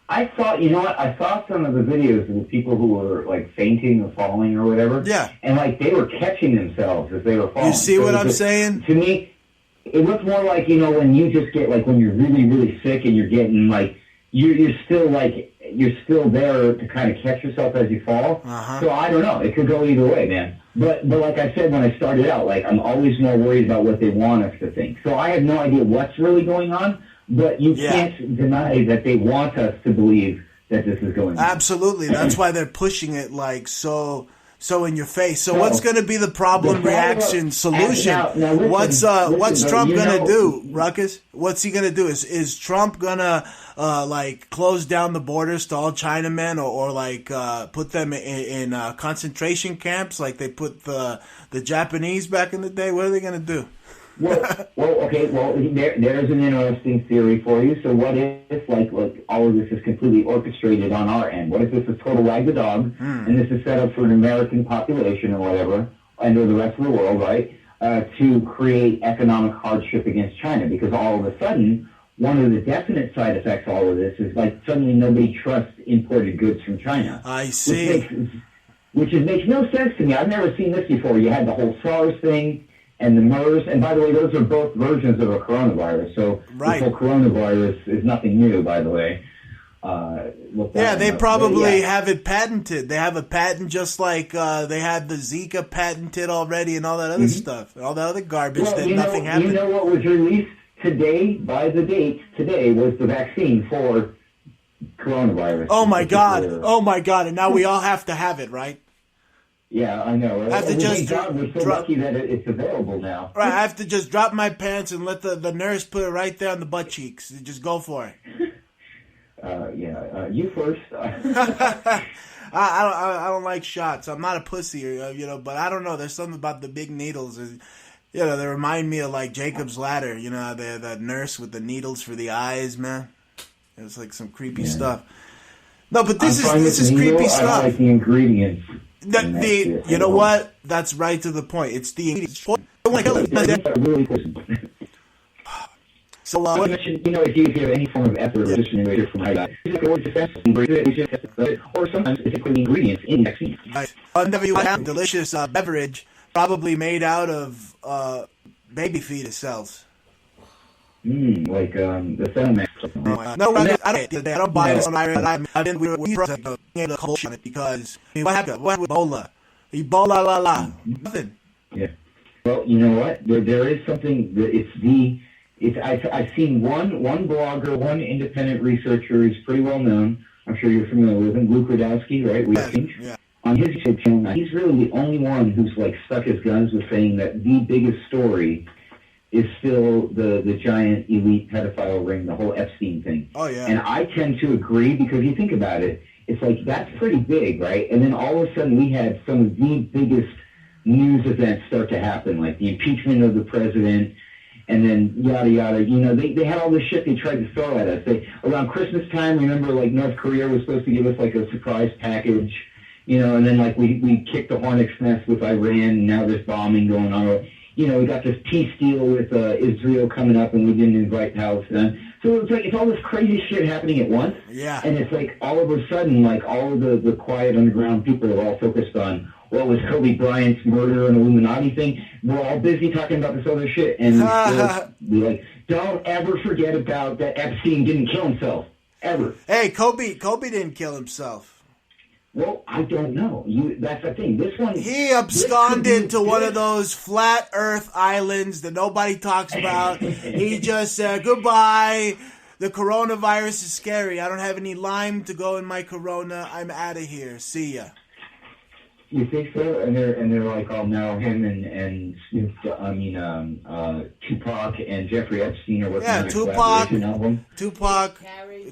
I saw, I saw some of the videos of the people who were like fainting or falling or whatever. Yeah. And like they were catching themselves as they were falling. You see what I'm saying? To me, it looks more like, when you just get like when you're really, really sick and you're getting like, you're still there to kind of catch yourself as you fall. Uh-huh. So I don't know. It could go either way, man. But like I said when I started out, like I'm always more worried about what they want us to think. So I have no idea what's really going on, but you can't deny that they want us to believe that this is going on. Absolutely. That's why they're pushing it like so in your face. So what's going to be the problem, reaction, solution? Now listen, what's Trump going to do, Ruckus? What's he going to do? Is Trump going to like close down the borders to all Chinamen or like put them in concentration camps like they put the Japanese back in the day? What are they going to do? Okay. There's an interesting theory for you. So what if, like all of this is completely orchestrated on our end? What if this is total wag the dog, and this is set up for an American population or whatever, and or the rest of the world, right, to create economic hardship against China? Because all of a sudden, one of the definite side effects of all of this is like suddenly nobody trusts imported goods from China. I see. Which makes no sense to me. I've never seen this before. You had the whole SARS thing. And the MERS, and by the way, those are both versions of a coronavirus. So this whole coronavirus is nothing new, by the way. They probably have it patented. They have a patent just like they had the Zika patented already and all that other stuff, all that other garbage that nothing happened. You know what was released today, by the date, today was the vaccine for coronavirus. Oh, my God. Oh, my God. And now we all have to have it, right? Yeah, I know. I have to just we're so lucky that it's available now. Right, I have to just drop my pants and let the nurse put it right there on the butt cheeks. Just go for it. You first. I don't like shots. I'm not a pussy, but I don't know. There's something about the big needles. They remind me of like Jacob's Ladder. That nurse with the needles for the eyes, man. It's like some creepy stuff. No, but this is creepy stuff. I like the ingredients. You know what? That's right to the point. It's the ingredients. So, if you have any form of effort or discrimination from high or sometimes it's the ingredients in vaccines. Whenever you have a delicious beverage, probably made out of baby fetus cells. Like the Cinemax. No, I don't buy this on Ireland. I didn't able to coach on it because what happened? What with Ebola? Ebola, nothing. Yeah. Well, you know what? There is something. I've seen one blogger, one independent researcher who's pretty well known. I'm sure you're familiar with him, Luke Radowski, right? Yeah. On his YouTube channel, he's really the only one who's like stuck his guns with saying that the biggest story is still the giant elite pedophile ring, the whole Epstein thing. Oh, yeah. And I tend to agree because you think about it, it's like that's pretty big, right? And then all of a sudden we had some of the biggest news events start to happen, like the impeachment of the president, and then yada, yada. They had all this shit they tried to throw at us. Around Christmas time, remember, like North Korea was supposed to give us like a surprise package, and then like we kicked the hornet's nest with Iran, and now there's bombing going on. We got this peace deal with Israel coming up, and we didn't invite Palestine. So it's all this crazy shit happening at once. Yeah. And it's like all of a sudden, like all of the quiet underground people are all focused on what was Kobe Bryant's murder and Illuminati thing. We're all busy talking about this other shit, and we're like, don't ever forget about that Epstein didn't kill himself ever. Hey, Kobe didn't kill himself. Well, I don't know. That's the thing. This one... He absconded to one of those flat earth islands that nobody talks about. He just said, goodbye. The coronavirus is scary. I don't have any lime to go in my corona. I'm out of here. See ya. You think so? And they're like, oh no, him and Snoop, Tupac and Jeffrey Epstein are working on a collaboration album.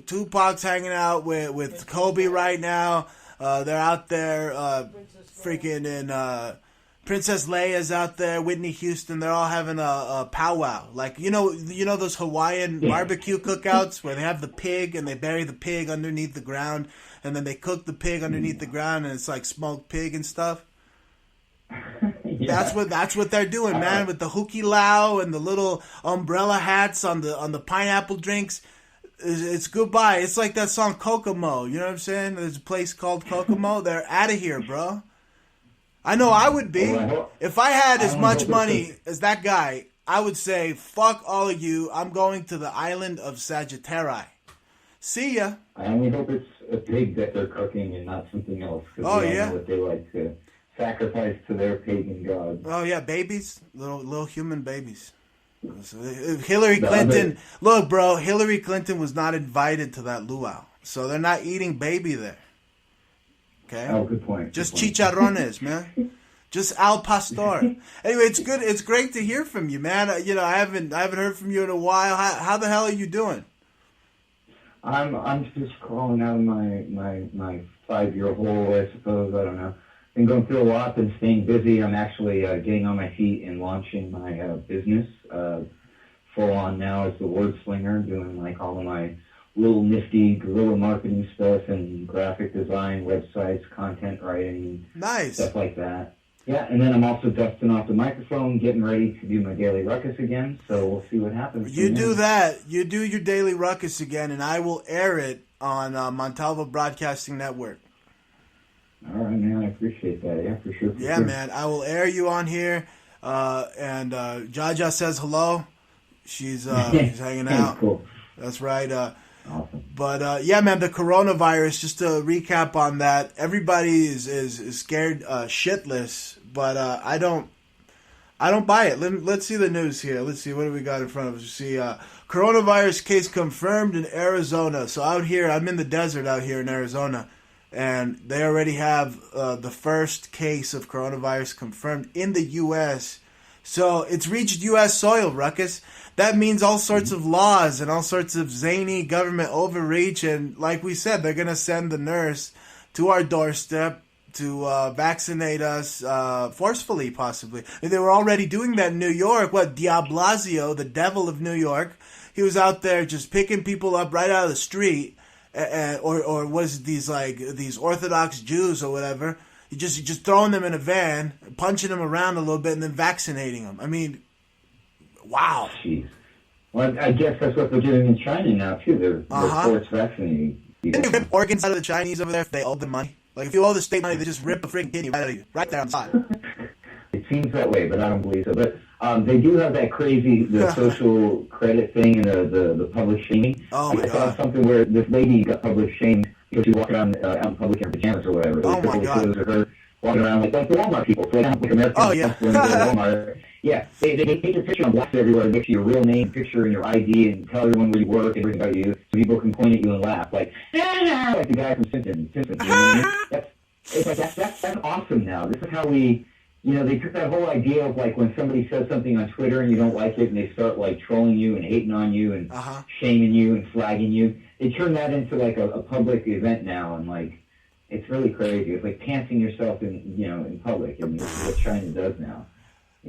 Tupac's hanging out with Kobe right now. They're out there, freaking in. Princess Leia's out there, Whitney Houston. They're all having a powwow. Like you know those Hawaiian barbecue cookouts where they have the pig and they bury the pig underneath the ground, and then they cook the pig underneath the ground, and it's like smoked pig and stuff. Yeah. That's what they're doing, man. With the hooky lao and the little umbrella hats on the pineapple drinks. It's goodbye. It's like that song Kokomo. You know what I'm saying? There's a place called Kokomo. They're out of here, bro. I know I would be. If I had as much money as that guy, I would say, fuck all of you. I'm going to the island of Sagittari. See ya. I only hope it's a pig that they're cooking and not something else. Oh, yeah? Know what they like to sacrifice to their pagan gods. Oh, yeah, babies. Little human babies. Hillary Clinton... Look, bro, Hillary Clinton was not invited to that luau. So they're not eating baby there. Okay. Oh, good point. Just chicharrones, man. Just al pastor. Anyway, it's good. It's great to hear from you, man. I haven't heard from you in a while. How the hell are you doing? I'm just crawling out of my 5-year hole, I suppose. I don't know. Been going through a lot. Been staying busy. I'm actually getting on my feet and launching my business full on now as the word slinger, doing like all of my little nifty guerrilla marketing stuff and graphic design, websites, content writing, nice stuff like that. Yeah, and then I'm also dusting off the microphone, getting ready to do my daily ruckus again. So we'll see what happens. You do that. You do your daily ruckus again, and I will air it on Montalvo Broadcasting Network. All right, man. I appreciate that. Yeah, for sure. Yeah, man. I will air you on here. And Jaja says hello. She's hanging out. Cool. That's right. Awesome. But yeah, man, the coronavirus. Just to recap on that, everybody is scared shitless. But I don't buy it. Let's see the news here. Let's see what do we got in front of us. See, coronavirus case confirmed in Arizona. So out here, I'm in the desert out here in Arizona, and they already have the first case of coronavirus confirmed in the U.S. So it's reached U.S. soil, Ruckus. That means all sorts of laws and all sorts of zany government overreach. And like we said, they're going to send the nurse to our doorstep to vaccinate us forcefully, possibly. They were already doing that in New York. What, de Blasio, the devil of New York, he was out there just picking people up right out of the street. Or was these Orthodox Jews or whatever. You just throwing them in a van, punching them around a little bit, and then vaccinating them. I mean, wow. Jeez. Well, I guess that's what they're doing in China now, too. They're force vaccinating people. Can you rip organs out of the Chinese over there if they owe them money? Like, if you owe the state money, they just rip a freaking kidney right out of you, right there on the spot. It seems that way, but I don't believe so. But they do have that crazy, the social credit thing and the public shaming. Oh, my God. I saw something where this lady got public shamed because she walked around out in public in her pajamas or whatever. Oh, my God. Photos of her walking around like the Walmart people. So like American Walmart. Yeah, they take your picture on blast everywhere, make your real name, picture, and your ID, and tell everyone where you work and everything about you, so people can point at you and laugh, like the guy from Simpsons. You know what I mean? That's awesome now. This is how we, they took that whole idea of like when somebody says something on Twitter and you don't like it, and they start like trolling you and hating on you and shaming you and flagging you. They turn that into like a public event now, and like it's really crazy. It's like pantsing yourself in public, and this is what China does now.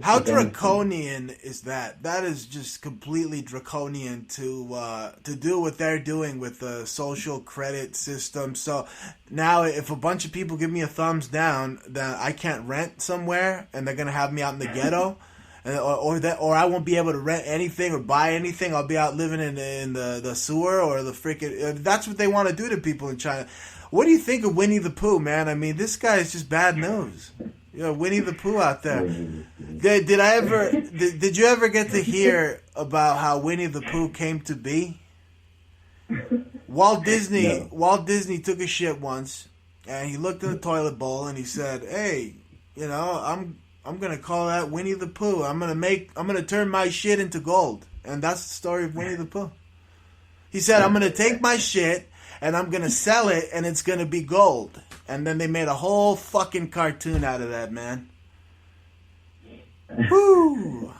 How draconian is that? That is just completely draconian to do what they're doing with the social credit system. So now if a bunch of people give me a thumbs down, then I can't rent somewhere, and they're gonna have me out in the ghetto, or I won't be able to rent anything or buy anything. I'll be out living in the sewer or the freaking. That's what they want to do to people in China. What do you think of Winnie the Pooh, man? I mean, this guy is just bad news. Winnie the Pooh out there. Did you ever get to hear about how Winnie the Pooh came to be? Walt Disney took a shit once, and he looked in the toilet bowl and he said, "Hey, I'm gonna call that Winnie the Pooh. I'm gonna turn my shit into gold." And that's the story of Winnie the Pooh. He said, "I'm gonna take my shit and I'm going to sell it, and it's going to be gold. And then they made a whole fucking cartoon out of that, man. Woo!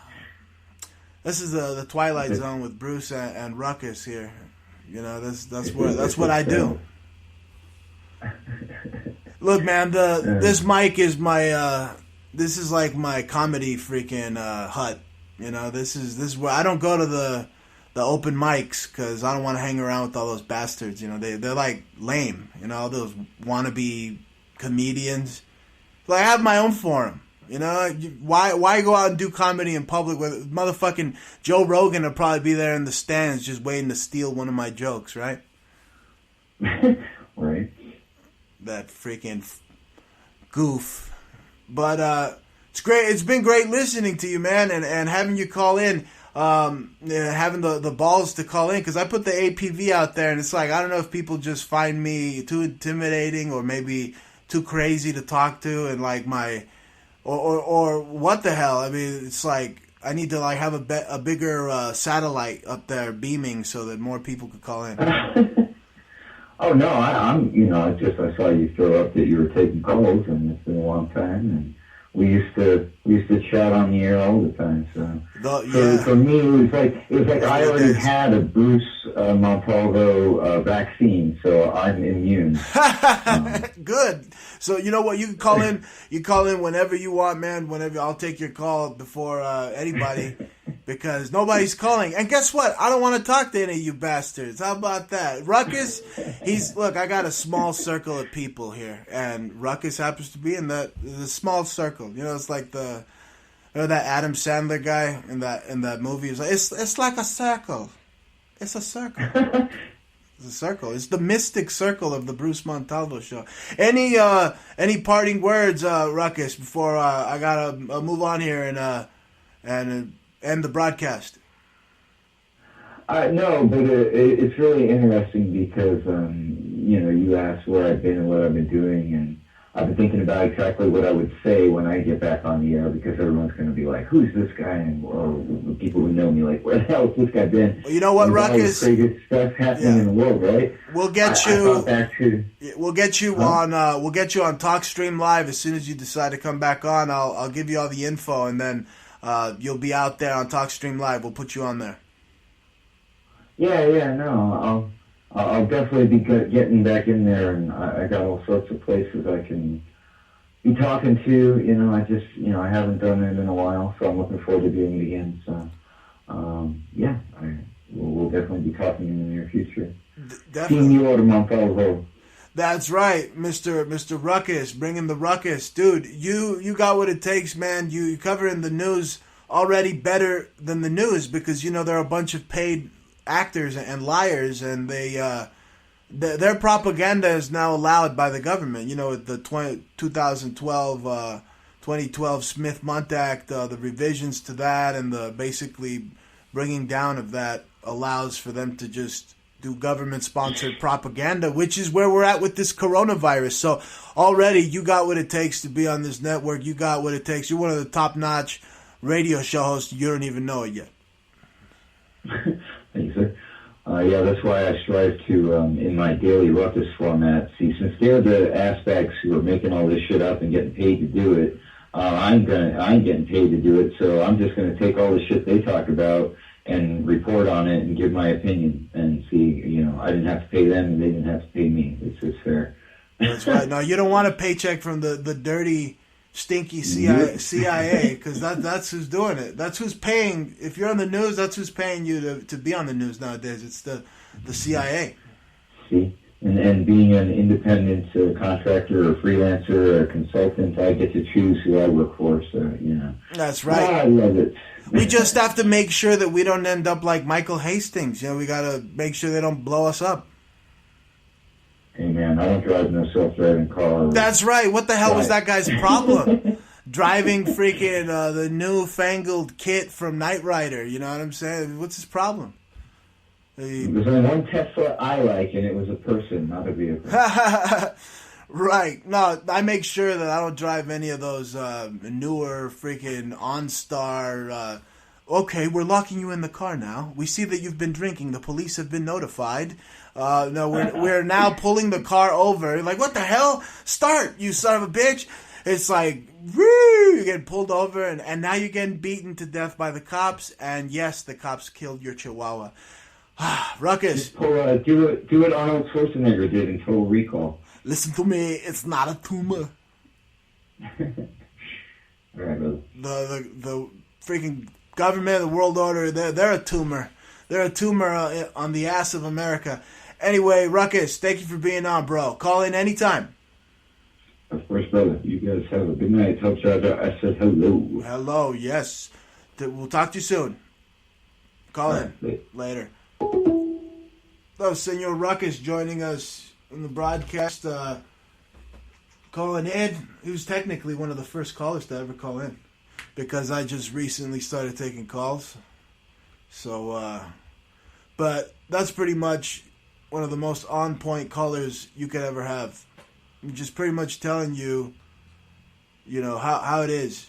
This is the Twilight Zone with Bruce and Ruckus here. You know, that's what I do. Look, man, this mic is my this is like my comedy freaking hut. You know, this is where I don't go to the open mics because I don't want to hang around with all those bastards. You know, they're like lame. You know, all those wannabe comedians. Like, I have my own forum. You know, why go out and do comedy in public with motherfucking Joe Rogan will probably be there in the stands just waiting to steal one of my jokes, right? Right. That freaking goof. But it's great. It's been great listening to you, man, and having you call in, having the balls to call in, because I put the APV out there, and it's like, I don't know if people just find me too intimidating or maybe too crazy to talk to, and like my... Or what the hell? I mean, it's like I need to like have a bigger satellite up there beaming so that more people could call in. Oh no, I'm I saw you throw up that you were taking calls, and it's been a long time, and we used to chat on the air all the time. So for me, it was like I already had a Bruce Montalvo vaccine, so I'm immune. Good. So you know what? You can call in. You call in whenever you want, man. Whenever I'll take your call before anybody, because nobody's calling. And guess what? I don't want to talk to any of you bastards. How about that? Ruckus, look. I got a small circle of people here, and Ruckus happens to be in the small circle. You know, it's like that Adam Sandler guy in that movie. It's like it's like a circle. It's a circle. It's a circle. It's the mystic circle of the Bruce Montalvo show. Any parting words, Ruckus, before I gotta move on here and end the broadcast? No, but it's really interesting because you asked where I've been and what I've been doing, and I've been thinking about exactly what I would say when I get back on the air, because everyone's going to be like, "Who's this guy?" And or the people who know me, like, "Where the hell has this guy been?" Well, you know what, Ruckus? Crazy stuff happening in the world, right? We'll get you. We'll get you on. We'll get you on TalkStream Live as soon as you decide to come back on. I'll give you all the info, and then you'll be out there on TalkStream Live. We'll put you on there. Yeah, no, I'll definitely be getting back in there, and I got all sorts of places I can be talking to. You know, I haven't done it in a while, so I'm looking forward to doing it again. So, we'll definitely be talking in the near future. Definitely. Seeing you out of Montalvo. That's right, Mr. Ruckus, bringing the ruckus, dude. You got what it takes, man. You covering the news already better than the news, because there are a bunch of paid actors and liars, and their propaganda is now allowed by the government. With the 2012 Smith-Mundt Act, the revisions to that, and the basically bringing down of that allows for them to just do government-sponsored propaganda, which is where we're at with this coronavirus. So already you got what it takes to be on this network. You got what it takes. You're one of the top-notch radio show hosts. You don't even know it yet. Thank you, sir. That's why I strive to, in my daily ruckus format, since they're the aspects who are making all this shit up and getting paid to do it, I ain't getting paid to do it, so I'm just going to take all the shit they talk about and report on it and give my opinion and see, I didn't have to pay them and they didn't have to pay me. It's fair. That's right. No, you don't want a paycheck from the dirty, stinky CIA, because that's who's doing it. That's who's paying. If you're on the news, that's who's paying you to be on the news nowadays. It's the CIA. See, and being an independent contractor or freelancer or consultant, I get to choose who I work for. So That's right. I love it. We just have to make sure that we don't end up like Michael Hastings. We got to make sure they don't blow us up. Hey man, I don't drive no self-driving car. That's right. What the hell was that guy's problem? Driving freaking the newfangled kit from Knight Rider. You know what I'm saying? What's his problem? There's only one Tesla I like, and it was a person, not a vehicle. Right. No, I make sure that I don't drive any of those newer freaking OnStar Okay, we're locking you in the car now. We see that you've been drinking. The police have been notified. No, we're now pulling the car over. Like, what the hell? Start, you son of a bitch. It's like, woo, you get pulled over, and now you're getting beaten to death by the cops. And yes, the cops killed your chihuahua. Ruckus. Do what Arnold Schwarzenegger did in Total Recall. Listen to me, it's not a tumor. All right, brother. The freaking government, the world order, they're a tumor. They're a tumor on the ass of America. Anyway, Ruckus, thank you for being on, bro. Call in anytime. Of course, brother. You guys have a good night. Tell Jaja I said hello. Hello, yes. We'll talk to you soon. Call in later. So, Senor Ruckus joining us in the broadcast. Calling in. He was technically one of the first callers to ever call in, because I just recently started taking calls. So, but that's pretty much one of the most on-point callers you could ever have. I'm just pretty much telling you, how it is.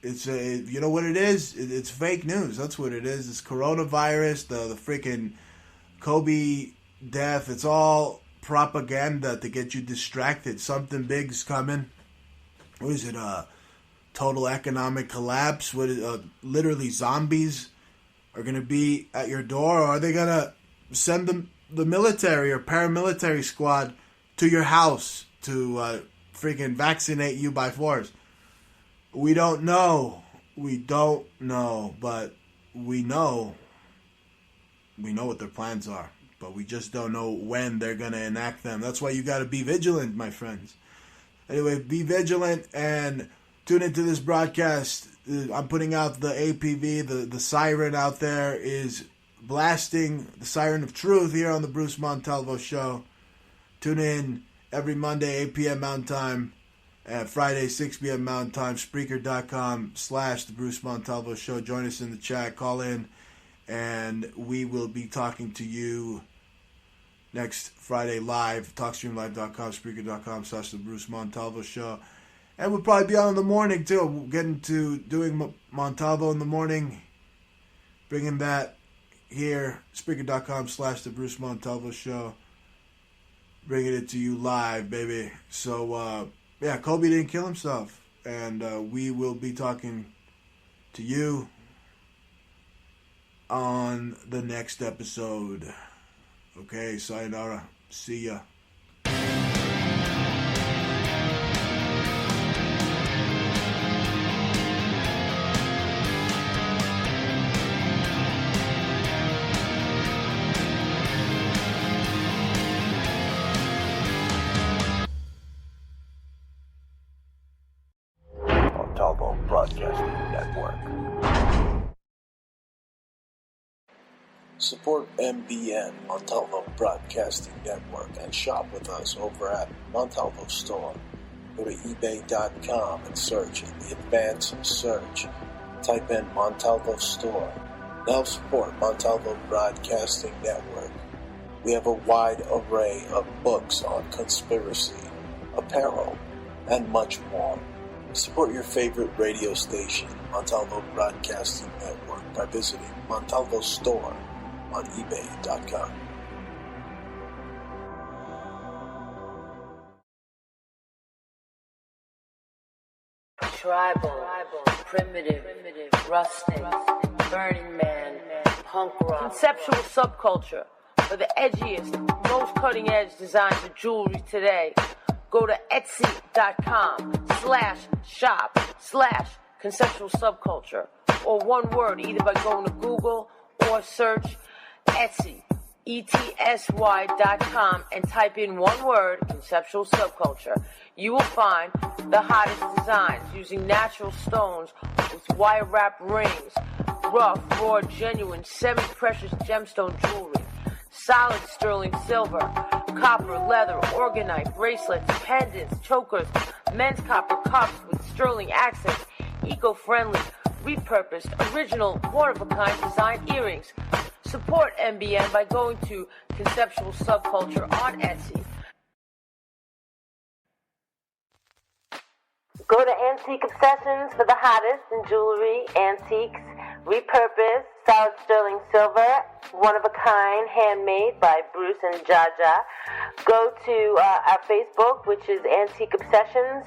It's you know what it is? It's fake news. That's what it is. It's coronavirus, the freaking Kobe death. It's all propaganda to get you distracted. Something big's coming. What is it? Total economic collapse. What is literally zombies are going to be at your door, or are they going to send the military or paramilitary squad to your house to freaking vaccinate you by force? We don't know. We don't know, but we know what their plans are, but we just don't know when they're going to enact them. That's why you got to be vigilant, my friends. Anyway, be vigilant and tune into this broadcast. I'm putting out the APV, the siren out there is blasting the siren of truth here on the Bruce Montalvo Show. Tune in every Monday, 8 p.m. Mountain Time, and Friday, 6 p.m. Mountain Time, Spreaker.com/The Bruce Montalvo Show. Join us in the chat, call in, and we will be talking to you next Friday live, TalkStreamLive.com, Spreaker.com/The Bruce Montalvo Show. And we'll probably be on in the morning, too. We'll get into doing Montalvo in the morning, bringing that here, Spreaker.com/The Bruce Montalvo Show. Bringing it to you live, baby. So, Kobe didn't kill himself. And we will be talking to you on the next episode. Okay, sayonara. See ya. Montalvo Broadcasting Network. Support MBN, Montalvo Broadcasting Network, and shop with us over at Montalvo Store. Go to ebay.com and search in the advanced search. Type in Montalvo Store. Now support Montalvo Broadcasting Network. We have a wide array of books on conspiracy, apparel, and much more. Support your favorite radio station, Montalvo Broadcasting Network, by visiting Montalvo Store on ebay.com. Tribal, primitive, rustic, Burning Man, punk rock, conceptual subculture for the edgiest, most cutting-edge designs of jewelry today. Go to etsy.com/shop/conceptual subculture, or one word, either by going to Google or search Etsy, ETSY.com, and type in one word, conceptual subculture. You will find the hottest designs using natural stones with wire wrap rings, rough, raw, genuine, semi-precious gemstone jewelry, solid sterling silver, copper, leather, orgonite, bracelets, pendants, chokers, men's copper cups with sterling accents, eco-friendly, repurposed, original, one-of-a-kind design earrings. Support MBN by going to Conceptual Subculture on Etsy. Go to Antique Obsessions for the hottest in jewelry, antiques, Repurposed, solid sterling silver, one of a kind, handmade by Bruce and Jaja. Go to our Facebook, which is Antique Obsessions,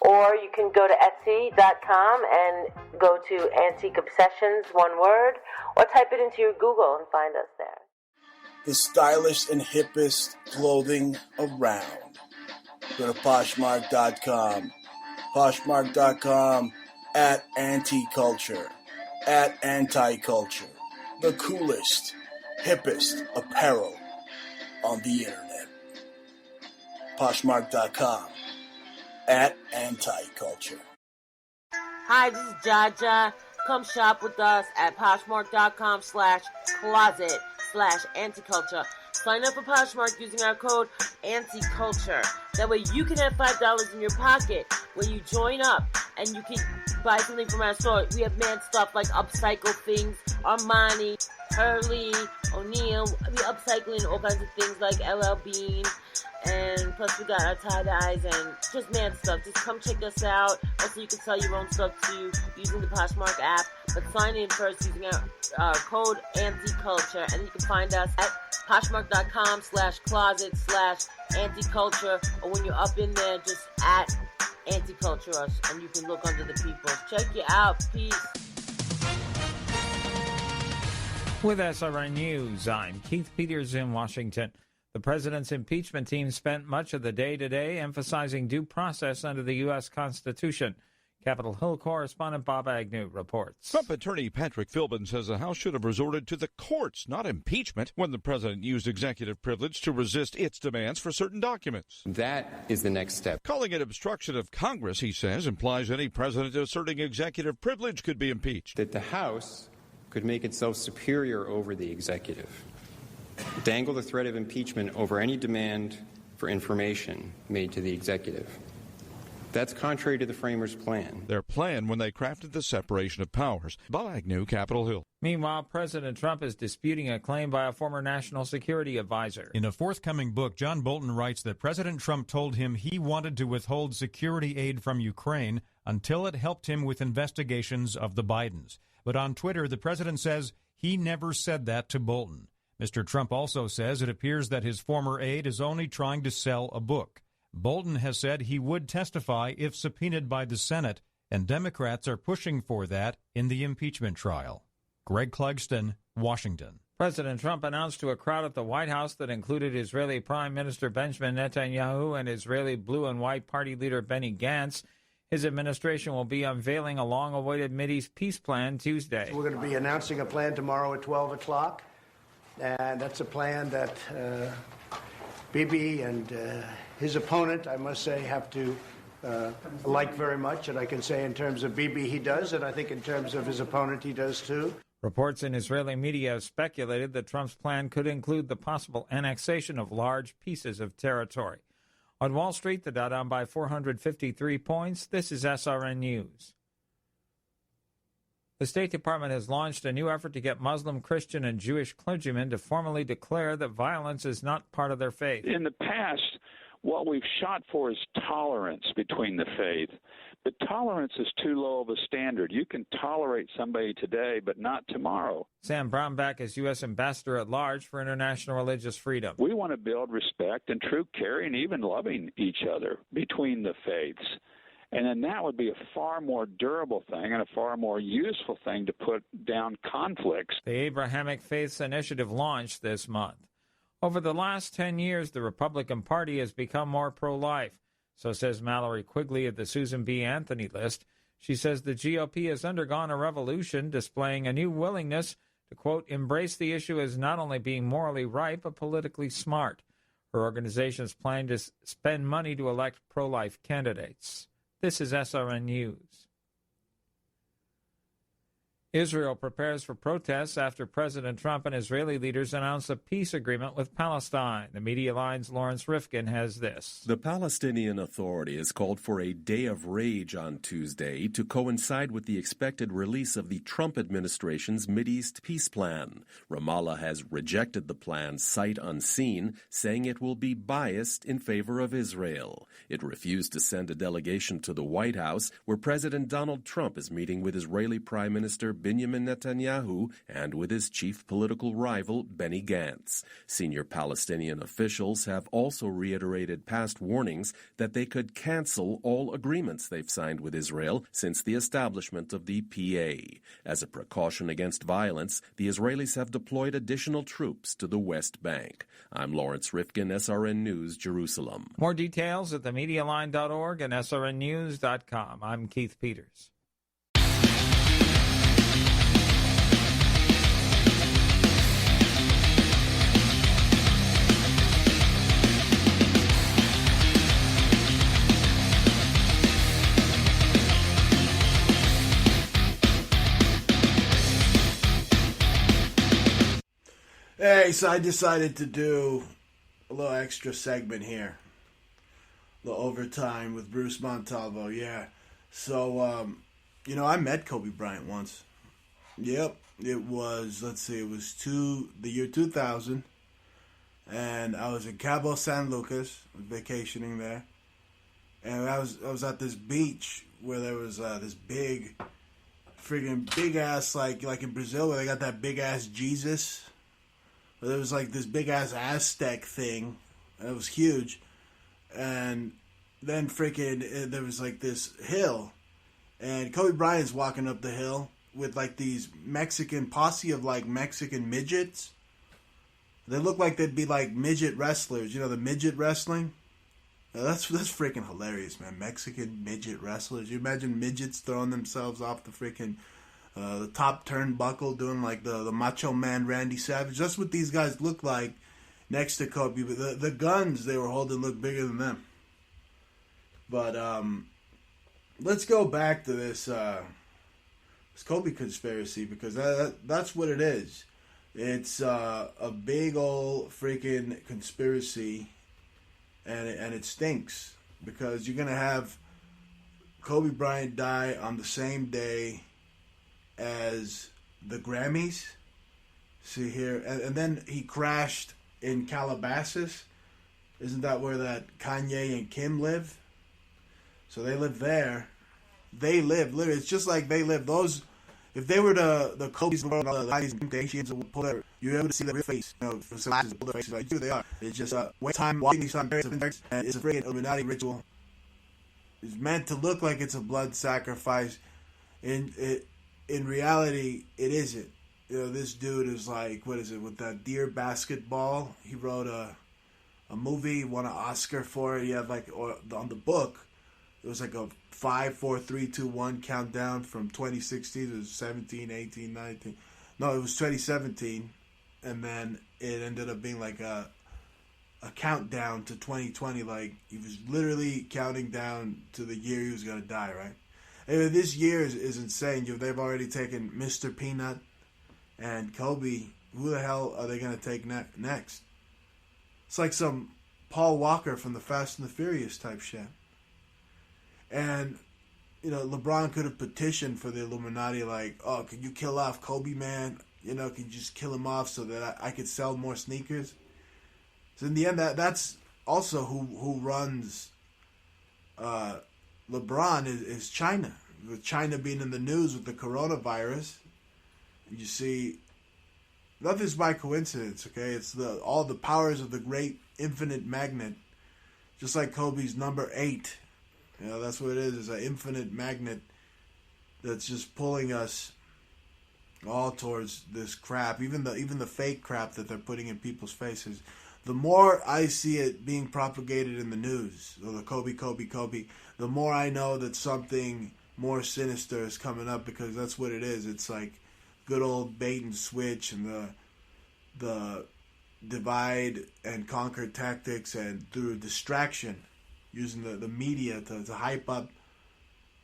or you can go to Etsy.com and go to Antique Obsessions, one word, or type it into your Google and find us there. The stylish and hippest clothing around. Go to Poshmark.com. Poshmark.com at Anti-Culture. At Anti-Culture. The coolest, hippest apparel on the internet. Poshmark.com at Anti-Culture. Hi, this is Jaja. Come shop with us at Poshmark.com/closet/anticulture. Sign up for Poshmark using our code ANTICULTURE. That way you can have $5 in your pocket when you join up and you can buy something from our store. We have mad stuff like upcycle things, Armani, Hurley, O'Neill. We upcycling all kinds of things like LL Bean. And plus we got our tie-dyes and just mad stuff. Just come check us out. Also, you can sell your own stuff too using the Poshmark app. But sign in first using our code ANTICULTURE. And you can find us at Poshmark.com/closet/anticulture. Or when you're up in there, just at Anticulture us. And you can look under the people. Check you out. Peace. With SRN News, I'm Keith Peters in Washington. The president's impeachment team spent much of the day today emphasizing due process under the U.S. Constitution. Capitol Hill correspondent Bob Agnew reports. Trump attorney Patrick Philbin says the House should have resorted to the courts, not impeachment, when the president used executive privilege to resist its demands for certain documents. That is the next step. Calling it obstruction of Congress, he says, implies any president asserting executive privilege could be impeached. That the House could make itself superior over the executive. Dangle the threat of impeachment over any demand for information made to the executive. That's contrary to the framers' plan. Their plan when they crafted the separation of powers. Bob Agnew, Capitol Hill. Meanwhile, President Trump is disputing a claim by a former national security advisor. In a forthcoming book, John Bolton writes that President Trump told him he wanted to withhold security aid from Ukraine until it helped him with investigations of the Bidens. But on Twitter, the president says he never said that to Bolton. Mr. Trump also says it appears that his former aide is only trying to sell a book. Bolton has said he would testify if subpoenaed by the Senate, and Democrats are pushing for that in the impeachment trial. Greg Clugston, Washington. President Trump announced to a crowd at the White House that included Israeli Prime Minister Benjamin Netanyahu and Israeli Blue and White Party leader Benny Gantz his administration will be unveiling a long-awaited Mideast peace plan Tuesday. We're going to be announcing a plan tomorrow at 12 o'clock. And that's a plan that Bibi and his opponent, I must say, have to like very much. And I can say in terms of Bibi, he does. And I think in terms of his opponent, he does too. Reports in Israeli media have speculated that Trump's plan could include the possible annexation of large pieces of territory. On Wall Street, the Dow down by 453 points. This is SRN News. The State Department has launched a new effort to get Muslim, Christian, and Jewish clergymen to formally declare that violence is not part of their faith. In the past, what we've shot for is tolerance between the faith. But tolerance is too low of a standard. You can tolerate somebody today, but not tomorrow. Sam Brownback is U.S. Ambassador at Large for International Religious Freedom. We want to build respect and true caring, even loving each other between the faiths. And then that would be a far more durable thing and a far more useful thing to put down conflicts. The Abrahamic Faiths Initiative launched this month. Over the last 10 years, the Republican Party has become more pro-life. So says Mallory Quigley of the Susan B. Anthony list. She says the GOP has undergone a revolution, displaying a new willingness to, quote, embrace the issue as not only being morally right, but politically smart. Her organization is planning to spend money to elect pro-life candidates. This is SRN News. Israel prepares for protests after President Trump and Israeli leaders announce a peace agreement with Palestine. The Media Line's Lawrence Rifkin has this. The Palestinian Authority has called for a day of rage on Tuesday to coincide with the expected release of the Trump administration's Mideast peace plan. Ramallah has rejected the plan sight unseen, saying it will be biased in favor of Israel. It refused to send a delegation to the White House, where President Donald Trump is meeting with Israeli Prime Minister Benjamin Netanyahu and with his chief political rival, Benny Gantz. Senior Palestinian officials have also reiterated past warnings that they could cancel all agreements they've signed with Israel since the establishment of the PA. As a precaution against violence, the Israelis have deployed additional troops to the West Bank. I'm Lawrence Rifkin, SRN News, Jerusalem. More details at themedialine.org and srnnews.com. I'm Keith Peters. Hey, so I decided to do a little extra segment here. A little overtime with Bruce Montalvo, yeah. So, I met Kobe Bryant once. Yep, it was, the year 2000. And I was in Cabo San Lucas, vacationing there. And I was at this beach where there was this big ass, like in Brazil, where they got that big ass Jesus. There was like this big ass Aztec thing. It was huge. And then there was like this hill. And Kobe Bryant's walking up the hill with like these Mexican posse of like Mexican midgets. They look like they'd be like midget wrestlers. You know, the midget wrestling? That's freaking hilarious, man. Mexican midget wrestlers. You imagine midgets throwing themselves off the freaking the top turnbuckle, doing like the Macho Man Randy Savage. That's what these guys look like next to Kobe. But the guns they were holding looked bigger than them. But let's go back to this Kobe conspiracy, because that's what it is. It's a big old freaking conspiracy, and it stinks, because you're gonna have Kobe Bryant die on the same day as the Grammys. See here, and then he crashed in Calabasas. Isn't that where that Kanye and Kim live? So they live there. They live literally. It's just like they live. Those, if they were the Kobe's of the world, the Asians would pull their, you're able to see their real face. From some pull their faces like they are. It's just one time watching these on and it's a freaking Illuminati ritual. It's meant to look like it's a blood sacrifice. In reality, it isn't. This dude is like, what is it, with that Dear Basketball? He wrote a movie, won an Oscar for it. He had on the book, it was like a 5, 4, 3, 2, 1 countdown from 2016 to 17, 18, 19. No, it was 2017, and then it ended up being like a countdown to 2020. Like, he was literally counting down to the year he was going to die, right? Anyway, this year is insane. They've already taken Mr. Peanut and Kobe. Who the hell are they going to take next? It's like some Paul Walker from the Fast and the Furious type shit. And, LeBron could have petitioned for the Illuminati, like, oh, can you kill off Kobe, man? Can you just kill him off so that I could sell more sneakers? So in the end, that's also who runs LeBron is China. With China being in the news with the coronavirus, you see, nothing's by coincidence, okay? It's all the powers of the great infinite magnet, just like Kobe's number 8. That's what it is an infinite magnet that's just pulling us all towards this crap, even the fake crap that they're putting in people's faces. The more I see it being propagated in the news, the Kobe, the more I know that something more sinister is coming up, because that's what it is. It's like good old bait and switch and the divide and conquer tactics, and through distraction, using the media to hype up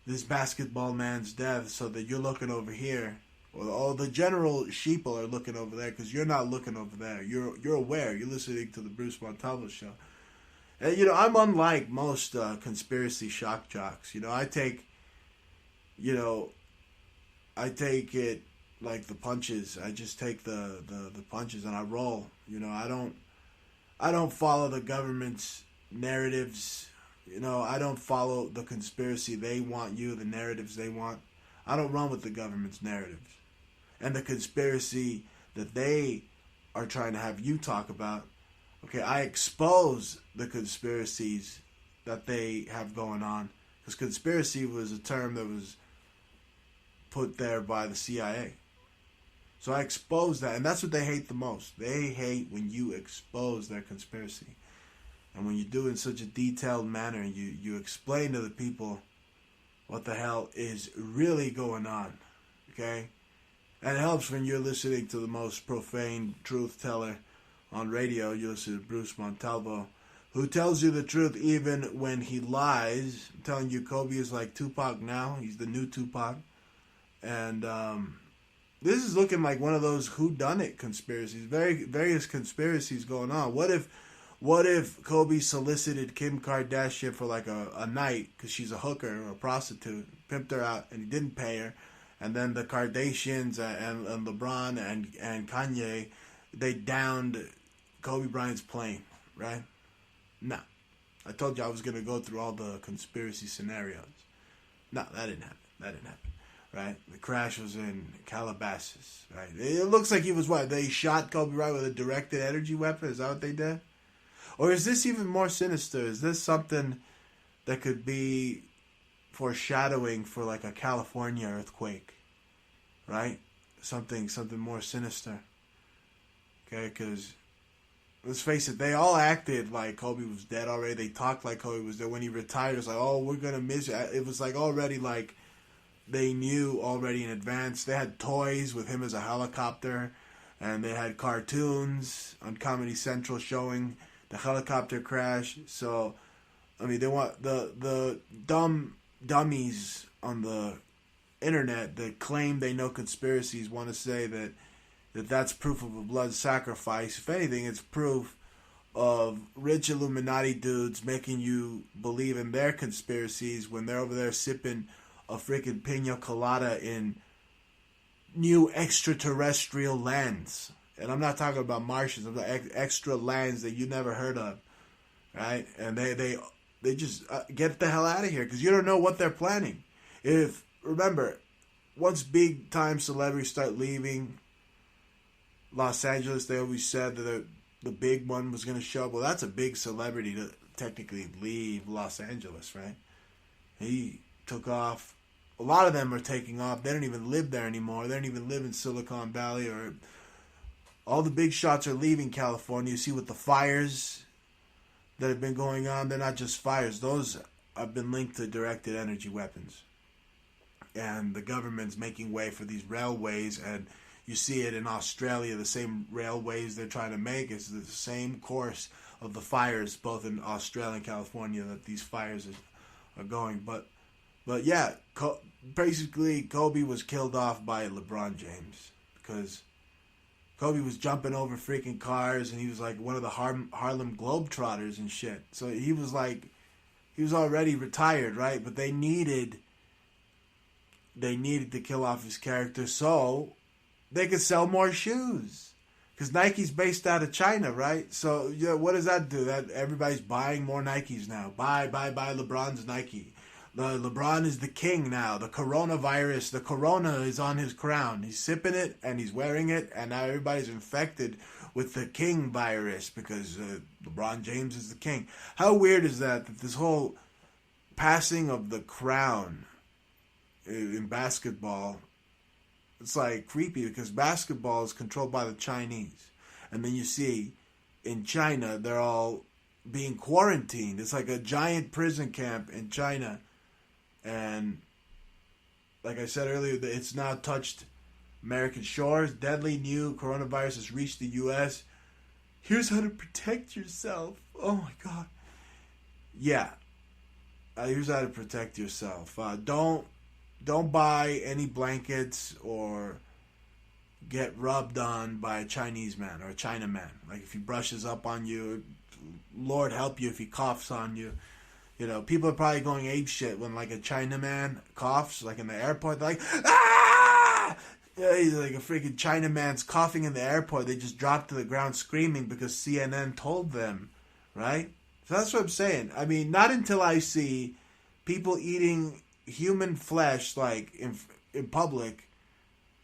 this basketball man's death, so that you're looking over here, or the general sheeple are looking over there, because you're not looking over there. You're aware. You're listening to the Bruce Montalvo show. And, I'm unlike most conspiracy shock jocks. I take it like the punches. I just take the punches and I roll. I don't follow the government's narratives. I don't follow the conspiracy they want you, the narratives they want. I don't run with the government's narratives. and the conspiracy that they are trying to have you talk about. Okay, I expose the conspiracies that they have going on. Because conspiracy was a term that was put there by the CIA. So I expose that, and that's what they hate the most. They hate when you expose their conspiracy. And when you do it in such a detailed manner, and you explain to the people what the hell is really going on. Okay? And it helps when you're listening to the most profane truth teller on radio. You listen to Bruce Montalvo, who tells you the truth even when he lies. I'm telling you, Kobe is like Tupac now. He's the new Tupac. And this is looking like one of those whodunit conspiracies. Various conspiracies going on. What if Kobe solicited Kim Kardashian for like a night because she's a hooker or a prostitute, pimped her out, and he didn't pay her, and then the Kardashians and LeBron and Kanye, they downed Kobe Bryant's plane, right? No. I told you I was going to go through all the conspiracy scenarios. No, that didn't happen. Right? The crash was in Calabasas, right? It looks like he was what? They shot Kobe Bryant with a directed energy weapon? Is that what they did? Or is this even more sinister? Is this something that could be foreshadowing for like a California earthquake? Right? Something more sinister. Okay, because let's face it, they all acted like Kobe was dead already. They talked like Kobe was dead. When he retired, it was like, oh, we're going to miss you. It was like already like they knew already in advance. They had toys with him as a helicopter, and they had cartoons on Comedy Central showing the helicopter crash. So, I mean, they want the dummies on the internet that claim they know conspiracies want to say that that's proof of a blood sacrifice. If anything, it's proof of rich Illuminati dudes making you believe in their conspiracies when they're over there sipping a freaking pina colada in new extraterrestrial lands. And I'm not talking about Martians. I'm talking extra lands that you never heard of, right? And they just get the hell out of here because you don't know what they're planning. Remember, once big time celebrities start leaving Los Angeles, they always said that the big one was going to show up. Well, that's a big celebrity to technically leave Los Angeles, right? He took off. A lot of them are taking off. They don't even live there anymore. They don't even live in Silicon Valley. Or all the big shots are leaving California. You see with the fires that have been going on, they're not just fires. Those have been linked to directed energy weapons. And the government's making way for these railways, and you see it in Australia. The same railways they're trying to make is the same course of the fires, both in Australia and California, that these fires are going. But yeah, basically Kobe was killed off by LeBron James because Kobe was jumping over freaking cars, and he was like one of the Harlem Globetrotters and shit. So he was already retired, right? But they needed to kill off his character so they could sell more shoes. Because Nike's based out of China, right? So yeah, what does that do? That everybody's buying more Nikes now. Buy LeBron's Nike. LeBron is the king now. The coronavirus, the corona is on his crown. He's sipping it and he's wearing it, and now everybody's infected with the king virus because LeBron James is the king. How weird is that this whole passing of the crown in basketball, it's like creepy because basketball is controlled by the Chinese. And then you see in China, they're all being quarantined. It's like a giant prison camp in China. And like I said earlier, it's now touched American shores. Deadly new coronavirus has reached the U.S. Here's how to protect yourself. Oh my God. Yeah. Here's how to protect yourself. Don't buy any blankets or get rubbed on by a Chinese man or a Chinaman. Like if he brushes up on you, Lord help you if he coughs on you. You know, people are probably going ape shit when like a Chinaman coughs, like in the airport. They're like, ah! Yeah, he's like a freaking Chinaman's coughing in the airport. They just drop to the ground screaming because CNN told them, right? So that's what I'm saying. I mean, not until I see people eating human flesh like in public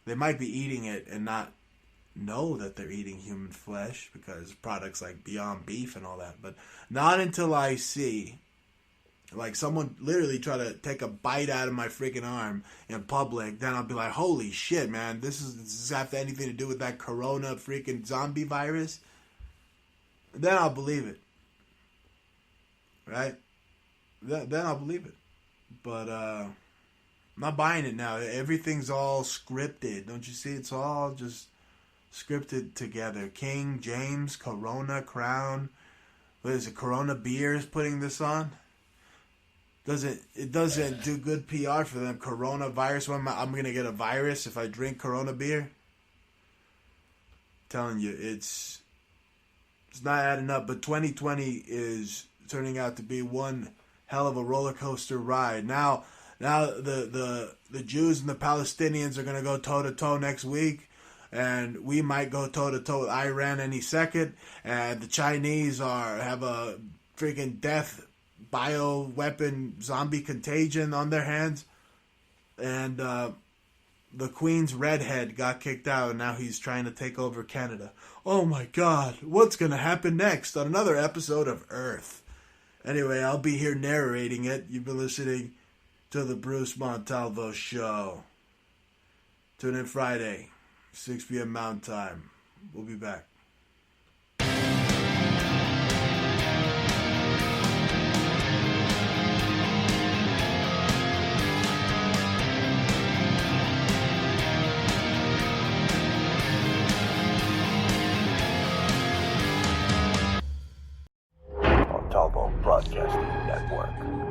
They might be eating it and not know that they're eating human flesh because products like Beyond Beef and all that. But not until I see, like, someone literally try to take a bite out of my freaking arm in public, then I'll be like, holy shit, man, does this have anything to do with that corona freaking zombie virus? Then I'll believe it. Right? Then I'll believe it. But, I'm not buying it now. Everything's all scripted. Don't you see? It's all just scripted together. King, James, Corona, Crown. What is it? Corona Beers putting this on? It doesn't do good PR for them. Coronavirus. I'm going to get a virus if I drink Corona beer? I'm telling you, it's not adding up. But 2020 is turning out to be one hell of a roller coaster ride. Now the Jews and the Palestinians are going to go toe-to-toe next week, and we might go toe-to-toe with Iran any second, and the Chinese have a freaking death bioweapon zombie contagion on their hands, and the Queen's redhead got kicked out, and now he's trying to take over Canada. Oh my God, what's going to happen next on another episode of Earth? Anyway, I'll be here narrating it. You've been listening to the Bruce Montalvo Show. Tune in Friday, 6 p.m. Mountain Time. We'll be back. Montalvo Broadcasting Network.